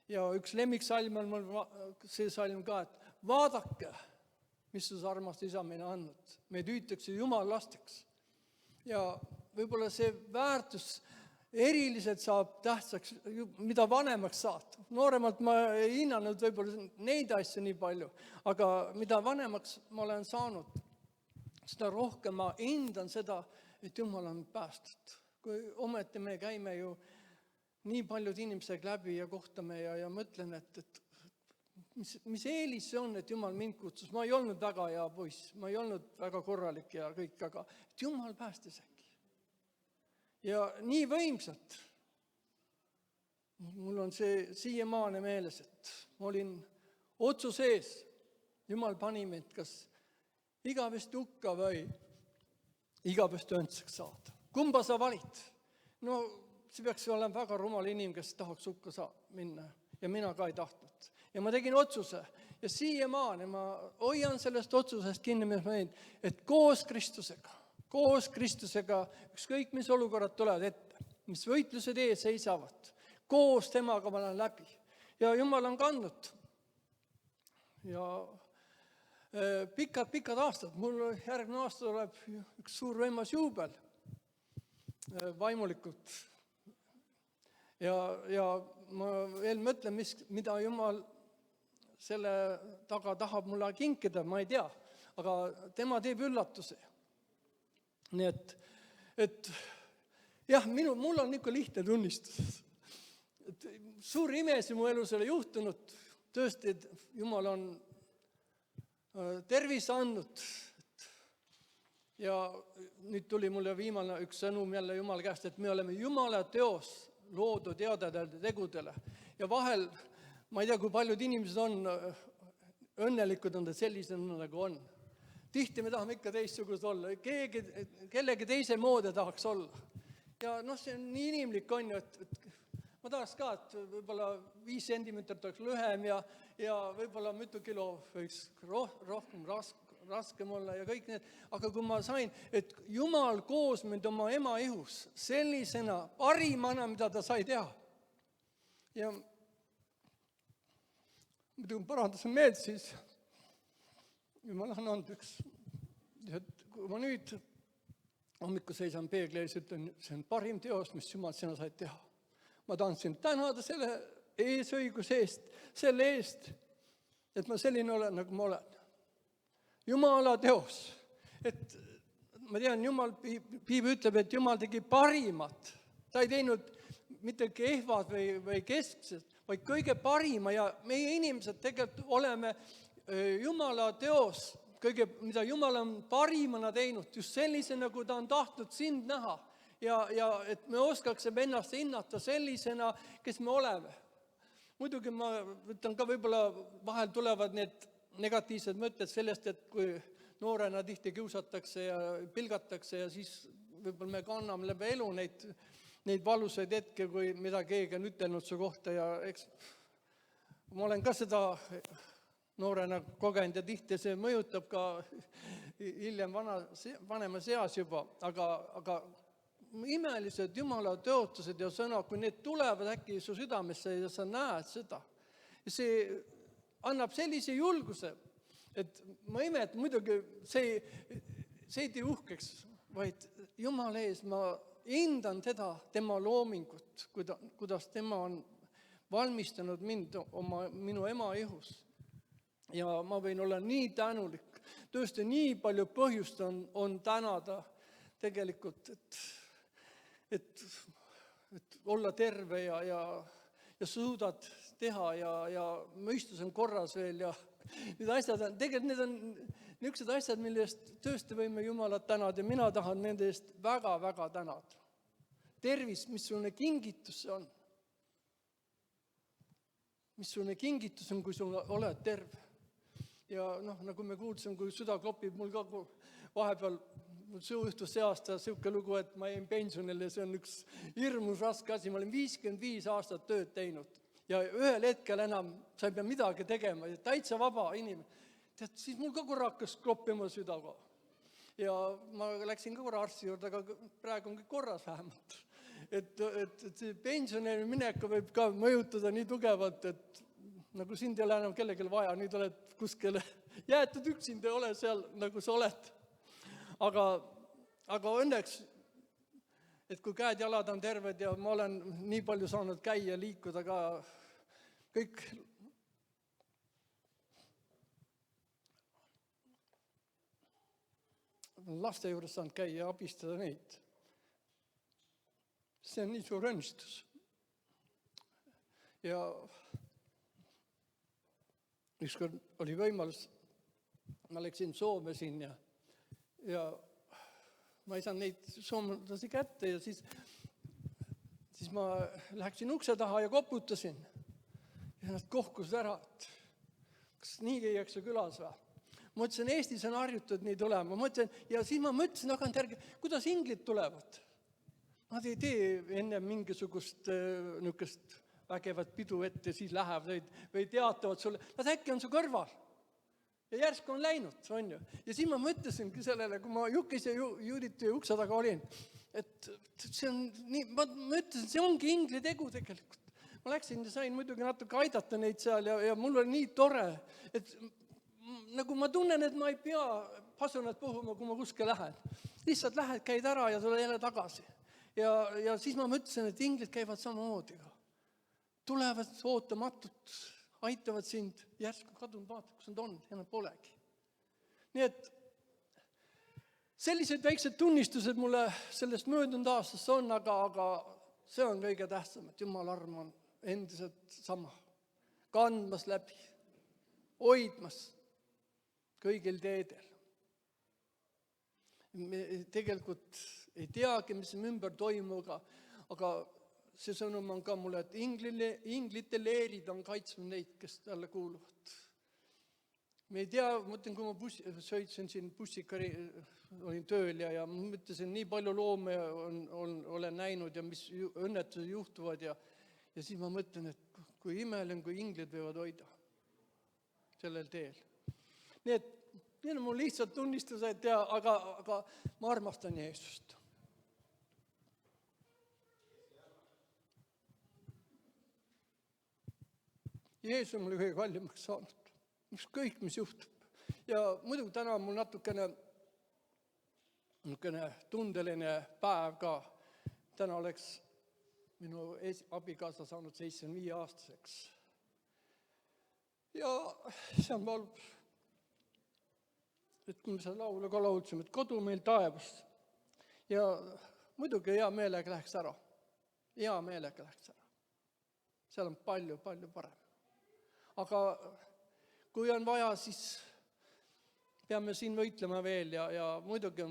Ja üks lemmiksalm on mul see salm ka, et vaadake, missus armast isa meile andnud. Meid hüütakse Jumal lasteks. Ja võib-olla see väärtus eriliselt saab tähtsaks, mida vanemaks saad. Nooremalt ma ei hinnanud võib-olla neid asju nii palju, aga mida vanemaks ma olen saanud, seda rohkem ma hindan seda, et Jumal on päästud. Kui ometi me käime ju nii paljud inimesed läbi ja kohtame ja mõtlen, et mis eelis see on, et Jumal mind kutsus. Ma ei olnud väga hea poiss, ma ei olnud väga korralik ja kõik, aga et Jumal päästis äkki. Ja nii võimsalt. Mul on see siiamaani meeles, et ma olin otsuse ees. Jumal pani mind kas igavesti hukka või igavesti õndsaks saada. Kumba sa valid? No see peaks olema väga rumal inimene, kes tahaks hukka minna ja mina ka ei tahtnud. Ja ma tegin otsuse ja siiamaani ma hoian sellest otsusest kinni, et koos Kristusega, ükskõik mis olukorrad tulevad ette, mis võitlused ees seisavad, koos temaga ma olen läbi. Ja Jumal on kandnud. Ja pikad aastad, mul järgmine aasta tuleb üks suur võimas juubel vaimulikult. Ja ma veel mõtlen, mida Jumal selle taga tahab mulle kinkida, ma ei tea, aga tema teeb üllatuse. Nii et jah, mul on ikka lihtne tunnistus. Suur imesi mu elus ei juhtunud, tõesti, Jumal on tervise andnud. Ja nüüd tuli mulle viimane üks sõnum jälle Jumala käest, et me oleme Jumala teos loodud headele tegudele. Ja vahel, ma ei tea, kui paljud inimesed on õnnelikud, on ta sellisena, nagu on. Tihti me tahame ikka teistsugused olla, kellegi teise moodi tahaks olla. Ja see on nii inimlik, on ju, et ma tahaks ka, et võib-olla 5 sentimeetrit oleks lühem ja võib-olla mitu kilo võiks rohkem raskem olla ja kõik need. Aga kui ma sain, et Jumal koos mind oma ema ihus sellisena, parimana, mida ta sai teha. Ja muidugi parandasin meelt, siis Jumal on olnud üks. Kui ma nüüd hommikul seisan peegli ees, ütlen, see on parim teos, mis Jumal sina said teha. Ma tahan sind tänada selle eesõiguse eest, selle eest, et ma selline olen, nagu ma olen. Jumala teos. Et ma tean, Piibel ütleb, et Jumal tegi parimat. Ta ei teinud mitte kehvad või kesksed, vaid kõige parima ja meie inimesed tegelikult oleme Jumala teos, mida Jumal on parimana teinud, just sellise, nagu ta on tahtnud sind näha ja et me oskaksime ennast hinnata sellisena, kes me oleme. Muidugi ma ütlen ka, võib-olla vahel tulevad need negatiivsed mõtted sellest, et kui noorena tihti kiusatakse ja pilgatakse ja siis võib-olla me kanname läbi elu neid valusaid hetke, kui mida keegi on ütelnud su kohta ja eks ma olen ka seda noorena kogenud ja tihti see mõjutab ka hiljem vanema seas juba, aga imelised Jumala tõotused ja sõna, kui need tulevad äkki su südamesse ja sa näed seda. Ja see annab sellise julguse, et ma ime, et muidugi see ei tee uhkeks, vaid Jumala ees ma hindan teda, tema loomingut, kuidas tema on valmistanud mind minu ema ihus. Ja ma võin olla nii tänulik. Tõesti nii palju põhjust on tänada tegelikult, et olla terve ja suudad teha ja mõistus on korras veel ja need asjad on, tegelikult need on niisugused asjad, mille eest tõesti võime Jumalat tänada ja mina tahan nende eest väga-väga tänada. Tervis, missugune kingitus see on. Missugune kingitus on, kui sul oled terve. Ja nagu me kuulsime, kui süda klopib, mul ka vahepeal juhtus see aasta siuke lugu, et ma jäin pensionile, see on üks hirmus raske asi, ma olen 55 aastat tööd teinud ja ühel hetkel enam sa ei pea midagi tegema, täitsa vaba inimene. Tead, siis mul ka korra hakkas kloppima südaga ja ma läksin ka korra arsti juurde, aga praegu on kõik korras vähemalt. Et see pensionile minek võib ka mõjutada nii tugevalt, et nagu sind ei ole enam kellelgi vaja, nüüd oled kuskile jäetud üksinda ja ole seal, nagu sa oled. Aga õnneks, et kui käed jalad on terved ja ma olen nii palju saanud käia, liikuda ka kõik laste juures saanud käia ja abistada neid. See on nii suur õnnistus. Ja ükskord oli võimalus, ma läksin Soome siin ja ma ei saanud neid soomlasi kätte ja siis ma läksin ukse taha ja koputasin ja nad kohkusid ära, et kas nii käiakse külas või? Ma mõtlesin, Eestis on harjutud nii tulema. Ja siis ma mõtlesin, kuidas inglid tulevad. Nad ei tee enne mingisugust niisugust vägevat pidu ette, siis lähevad või teatavad sulle. Nad äkki on su kõrval. Ja järsku on läinud, on ju. Ja siis ma mõtlesingi sellele, kui ma Jukis ja Juditi ukse taga olin, et see on nii, ma mõtlesin, see ongi ingli tegu tegelikult. Ma läksin ja sain muidugi natuke aidata neid seal ja mul oli nii tore, et nagu ma tunnen, et ma ei pea pasunat puhuma, kui ma kuskil lähen. Lihtsalt lähed, käid ära ja tule jälle tagasi. Ja siis ma mõtlesin, et inglid käivad samamoodi. Tulevad ootamatult, aitavad sind, järsku kadunud vaatad, kus nad on, ja nad polegi. Nii et sellised väiksed tunnistused mulle sellest möödunud aastast on, aga see on kõige tähtsam, et Jumala arm on endiselt sama. Kandmas läbi, hoidmas kõigil teedel. me tegelikult ei teagi, mis ümber toimub, aga see sõnum on ka mulle, et inglite leerid on kaitsnud neid, kes talle kuuluvad. Me ei tea, mõtlen, kui ma sõitsin siin bussiga, olin tööl ja mõtlesin, nii palju loome olen näinud ja mis õnnetused juhtuvad ja siis ma mõtlen, et kui imeline, kui inglid võivad hoida sellel teel. Nii et need on mul lihtsalt tunnistused, aga ma armastan Jeesust. Jeesus on mulle kõige kallimaks saanud, ükskõik mis juhtub. Ja muidugi täna on mul natukene tundeline päev ka. Täna oleks minu abikaasa saanud 75-aastaseks. Ja see on valus. Et kui me seda laulu ka laudsime, et kodu meil taevas. Ja muidugi hea meelega läheks ära. Hea meelega läheks ära. Seal on palju, palju parem. Aga kui on vaja, siis peame siin võitlema veel ja muidugi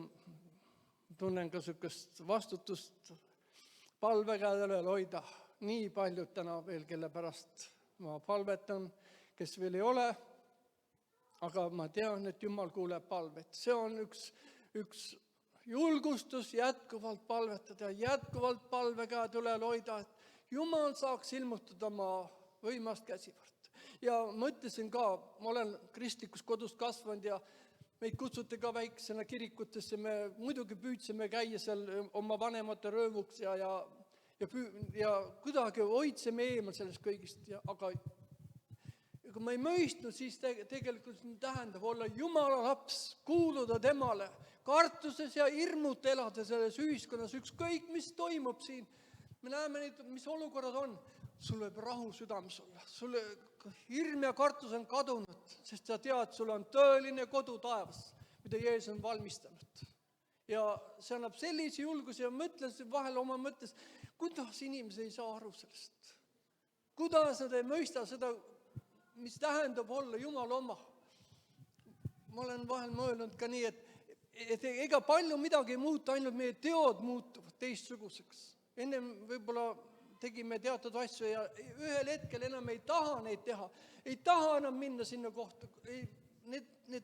tunnen ka sükest vastutust palvekäedele hoida. Nii paljud täna veel, kelle pärast ma palvetan, kes veel ei ole, aga ma tean, et Jumal kuuleb palvet. See on üks julgustus jätkuvalt palvetada, jätkuvalt palvekäed üle hoida, et Jumal saaks ilmutada oma võimast käsivõrd. Ja mõtlesin ka, ma olen kristlikus kodus kasvanud ja meid kutsuti ka väiksena kirikutesse, me muidugi püüdsime käia seal oma vanemate rõõmuks ja kuidagi hoidsime eemal sellest kõigist, aga kui ma ei mõistnud, siis tegelikult tähendab olla Jumala laps, kuuluda temale, kartuses ja hirmut elada selles ühiskonnas, ükskõik mis toimub siin. Me näeme neid, mis olukorrad on. Sul võib rahu südames olla. Sulle hirm ja kartus on kadunud, sest sa tead, sul on tõeline kodu taevas, mida Jeesus on valmistanud. Ja see annab sellise julguse ja mõtlen vahel oma mõttes, kuidas inimesed ei saa aru sellest. Kuidas nad ei mõista seda, mis tähendab olla Jumala oma. Ma olen vahel mõelnud ka nii, et ega palju midagi ei muuta, ainult meie teod muutuvad teistsuguseks. Enne võib-olla tegime teatud asju ja ühel hetkel enam ei taha neid teha. Ei taha enam minna sinna kohta.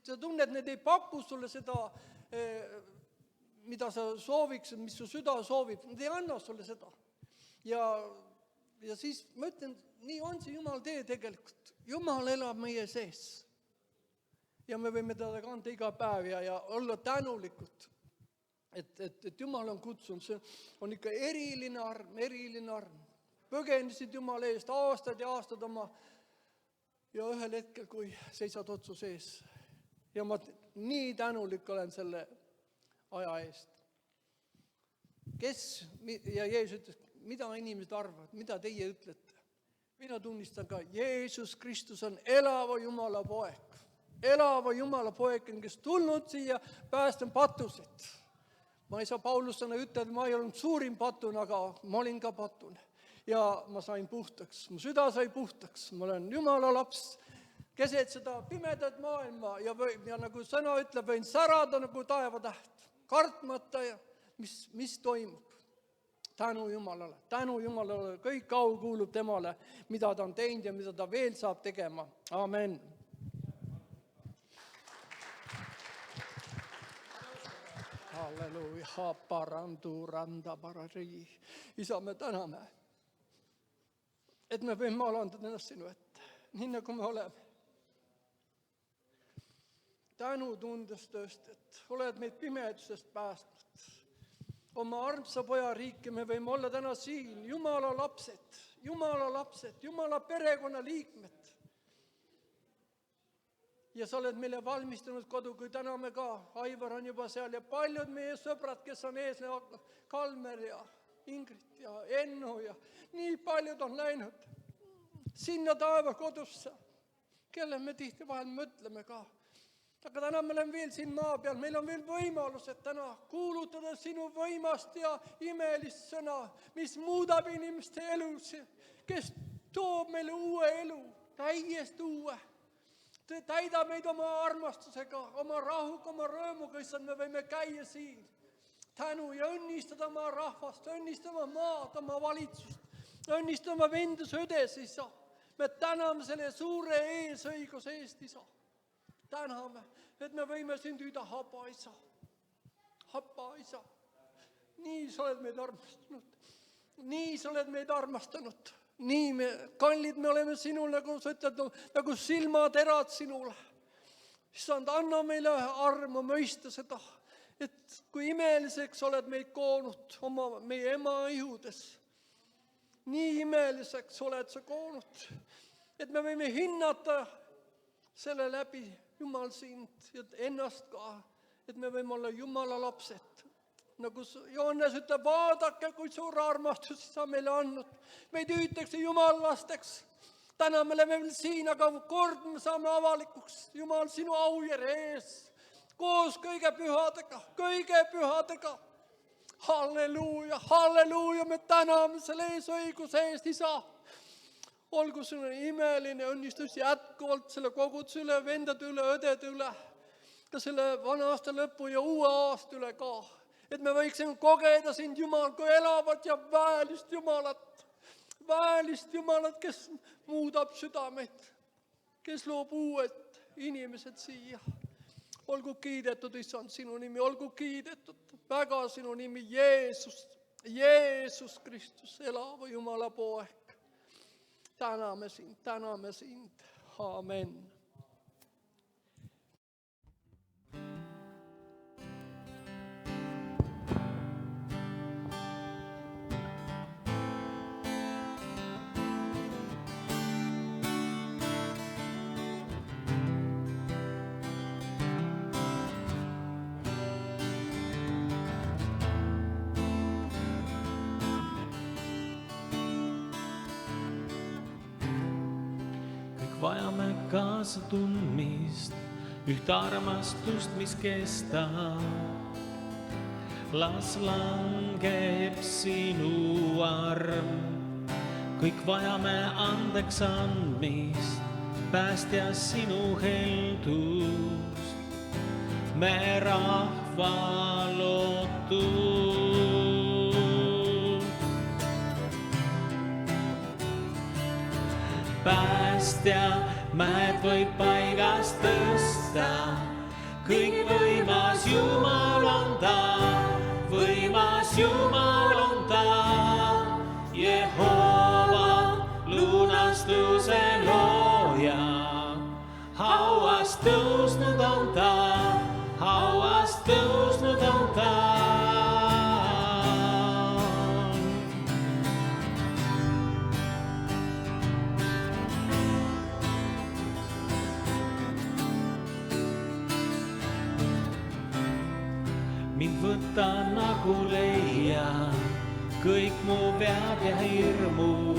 Sa tunned, need ei paku sulle seda, mida sa sooviks, mis su süda soovib. Need ei anna sulle seda. Ja siis ma ütlen, nii on see Jumal tee tegelikult. Jumal elab meie sees. Ja me võime teda kanda iga päev ja olla tänulikud, et Jumal on kutsunud. See on ikka eriline arm. Põgenisid Jumala eest aastad ja aastad oma ja ühel hetkel, kui seisad otsus ees. Ja ma nii tänulik olen selle aja eest. Ja Jeesus ütles, mida inimesed arvavad, mida teie ütlete? Mina tunnistan ka, Jeesus Kristus on elava Jumala poeg. Elava Jumala poeg, kes tulnud siia päästan patusid. Ma ei saa Paulusena ütelda, ma ei olnud suurim patun, aga ma olin ka patun. Ja ma sain puhtaks, mu süda sai puhtaks. Ma olen Jumala laps, keset seda pimedat maailma ja nagu sõna ütleb, võin särada nagu taevatäht, kartmata ja mis toimub. Tänu Jumalale, kõik au kuulub temale, mida ta on teinud ja mida ta veel saab tegema. Amen. Halleluja, parandu, randa, parari. Isa, me täname, et me võime alandada ennast sinu ette, nii nagu me oleme. Tänu tundes tööst, et oled meid pimedusest päästnud. Oma armsa poja riiki me võime olla täna siin, Jumala lapsed, Jumala perekonna liikmed. Ja sa oled meile valmistanud kodu, kui täna me ka, Aivar on juba seal ja paljud meie sõbrad, kes on ees, Kalmer ja Ingrid ja Ennu ja nii paljud on läinud sinna taeva kodusse, kelle me tihti vahel mõtleme ka. Aga täna me oleme veel siin maa peal, meil on veel võimalused täna kuulutada sinu võimast ja imelist sõna, mis muudab inimeste elus, kes toob meile uue elu, täiesti uue. täida meid oma armastusega, oma rahuga, oma rõõmuga, issand, me võime käia siin. Tänu ja õnnistada oma rahvast, õnnistama maad, oma valitsust, õnnistama vendus õdes, isa. Me täname selle suure eesõiguse eest, isa. Täname, et me võime sündida haba, isa. Haba, isa. Nii sa oled meid armastanud. Nii sa oled meid armastanud. Nii me, kallid, me oleme sinul, nagu sa ütled, nagu silmaterad sinule. Issand, anna meile armu mõista seda, et kui imeliseks oled meid koonud meie ema ihudes. Nii imeliseks oled sa koonud, et me võime hinnata selle läbi, Jumal sind ja ennast ka, et me võime olla Jumala lapsed. Nagu Johannes ütleb, vaadake, kui suur armastus sa meile andnud. Meid hüütakse jumalasteks. Täna me oleme veel siin, aga kord me saame avalikuks. Jumal, sinu aujärje ees. Koos kõige pühadega. Halleluuja, halleluuja, me täname selle eesõiguse eest, isa. Olgu sinu imeline õnnistus jätkuvalt selle koguduse üle, vendade üle, õdede üle. Ka selle vana aasta lõpu ja uue aasta üle ka. Et me võiksime kogeda sind, Jumal, kui elavat ja väelist Jumalat, kes muudab südameid, kes loob uued inimesed siia. Olgu kiidetud, issand, sinu nimi, olgu kiidetud, väga sinu nimi, Jeesus Kristus, elava Jumala poeg. Täname sind, aamen. Vajame kaasa tundmist, ühte armastust, mis kestab. Las langeb sinu arm, kõik vajame andeks andmist, päästja sinu heldust, me rahva lootus. Päästja, mäed võib paigast tõsta, kõik võimas Jumal on ta, võimas Jumal on ta. Jehova, lunastuse looja, hauast tõusnud on ta, hauast tõusnud on ta. Mind võtta nagu leia, kõik mu vead ja hirmu.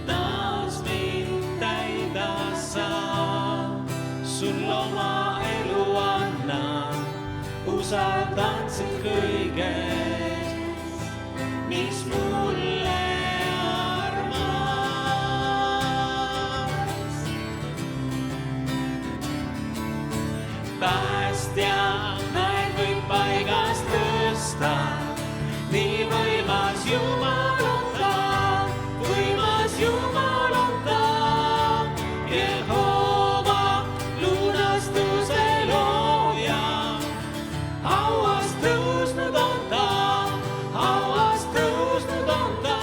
Taas mind täida sa, sul oma elu anna, usaldan sind kõiges, mis mulle armas. Päästja, paigast tõsta, nii võimas Jumal on ta, võimas Jumal on ta. Jehova, lunastuse looja, hauast tõusnud on ta, hauast tõusnud on ta.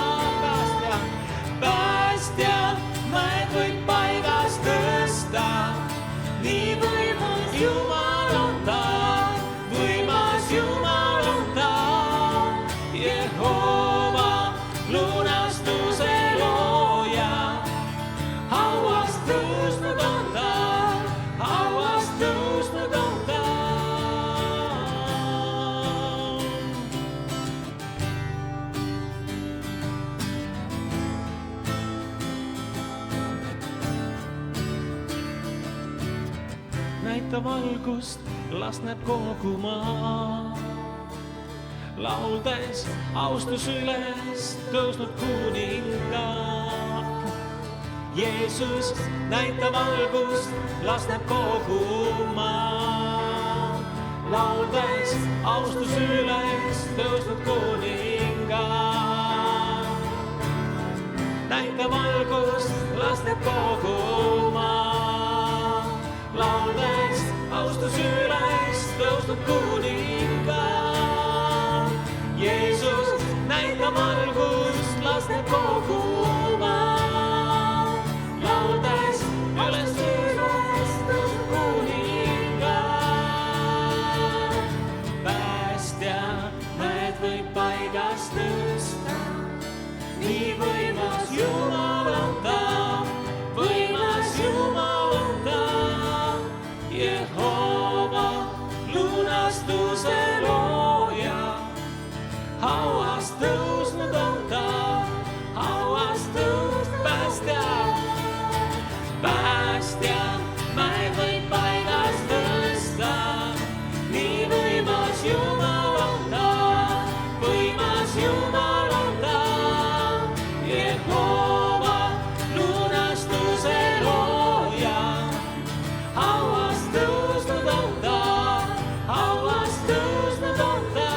Päästja, mäed võib paigast tõsta, nii võimas Jumal on ta. Jumal on ta, Jehova, lunastuse looja, hauast tõusnud on ta, hauast tõusnud on ta. Näita valgust, las näeb kogu maa. Lauldes austus üles tõusnud kuninga. Jeesus näita valgust, laseb kogu maa. Lauldes austus üles tõusnud kuninga. Näita valgust, laseb kogu maa. Lauldes austus üles tõusnud kuninga. Jeesus näita valgust, laseb kogu maa. Lauldes üles tõusnud kuninga. Päästja mäed võib paigast tõsta, nii võimas Jumal on ta, võimas Jumal on ta. Jehova, lunastuse looja, hauast tõusnud on ta, hauast tõusnud päästja. Päästja mäed võib paigast tõsta, nii võimas Jumal on ta, võimas Jumal on ta. Jehova, lunastuse looja, hauast tõusnud on ta, hauast tõusnud on ta.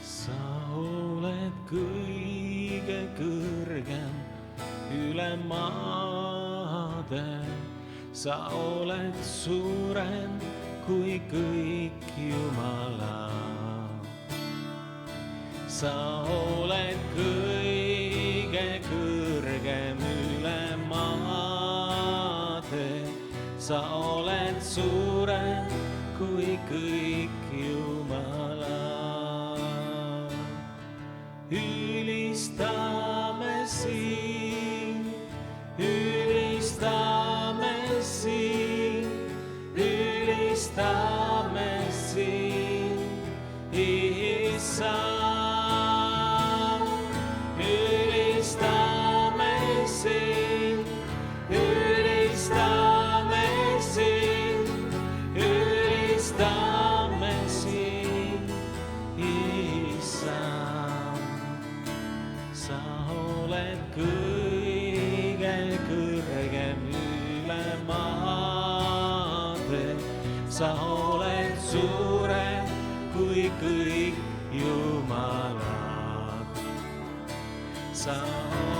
Sa oled kõige kõrgem üle maade. Sa oled suurem kui kõik Jumalad. Sa oled kõige kõrgem üle maade. Sa oled suurem kui kõik Jumalad. Ülistame sind, ülistame sind, ülistame sind, Issand. Ülistame sind, ülistame sind, ülistame sind, Issand. Sa oled kõige kõrgem üle maade. Sa oled suurem kui kõik Jumalad. Sa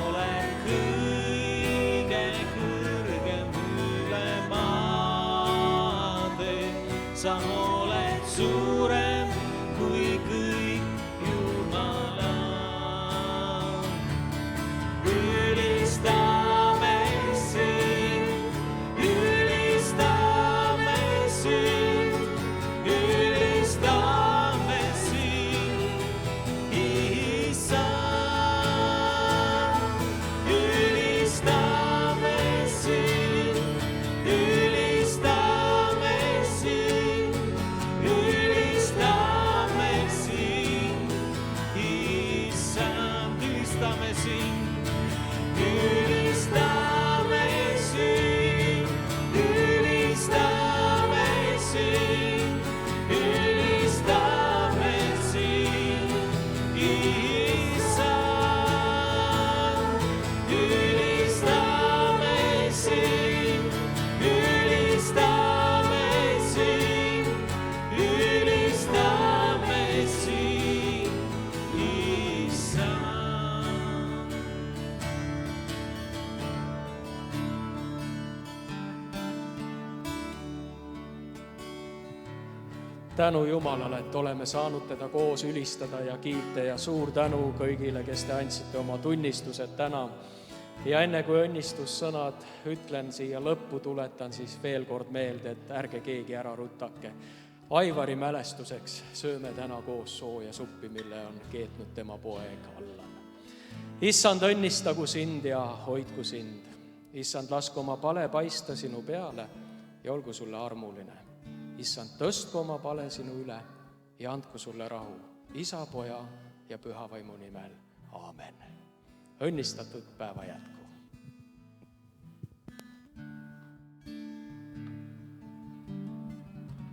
oled kõige kõrgem üle maade. Sa oled suurem kui kõik Jumalad. Ülistame sind, ülistame sind, ülistame sind, Issand. Ülistame sind, ülistame sind, ülistame sind, Issand. Ülistame sind. Ülistame sind, ülistame sind, ülistame sind, Issand. Ülistame sind, ülistame sind, ülistame sind, Issand. Tänu Jumalale, et oleme saanud teda koos ülistada ja kiita ja suur tänu kõigile, kes te andsite oma tunnistused täna. Ja enne kui õnnistussõnad ütlen siia lõppu, tuletan siis veel kord meelde, et ärge keegi ära rutake. Aivari mälestuseks sööme täna koos sooja suppi, mille on keetnud tema poeg Allan. Issand, õnnistagu sind ja hoidku sind. Issand, lasku oma pale paista sinu peale ja olgu sulle armuline. issand, tõstku oma pale sinu üle ja andku sulle rahu, Isa, Poja ja Püha Vaimu nimel. Aamen. Õnnistatud päeva jätku.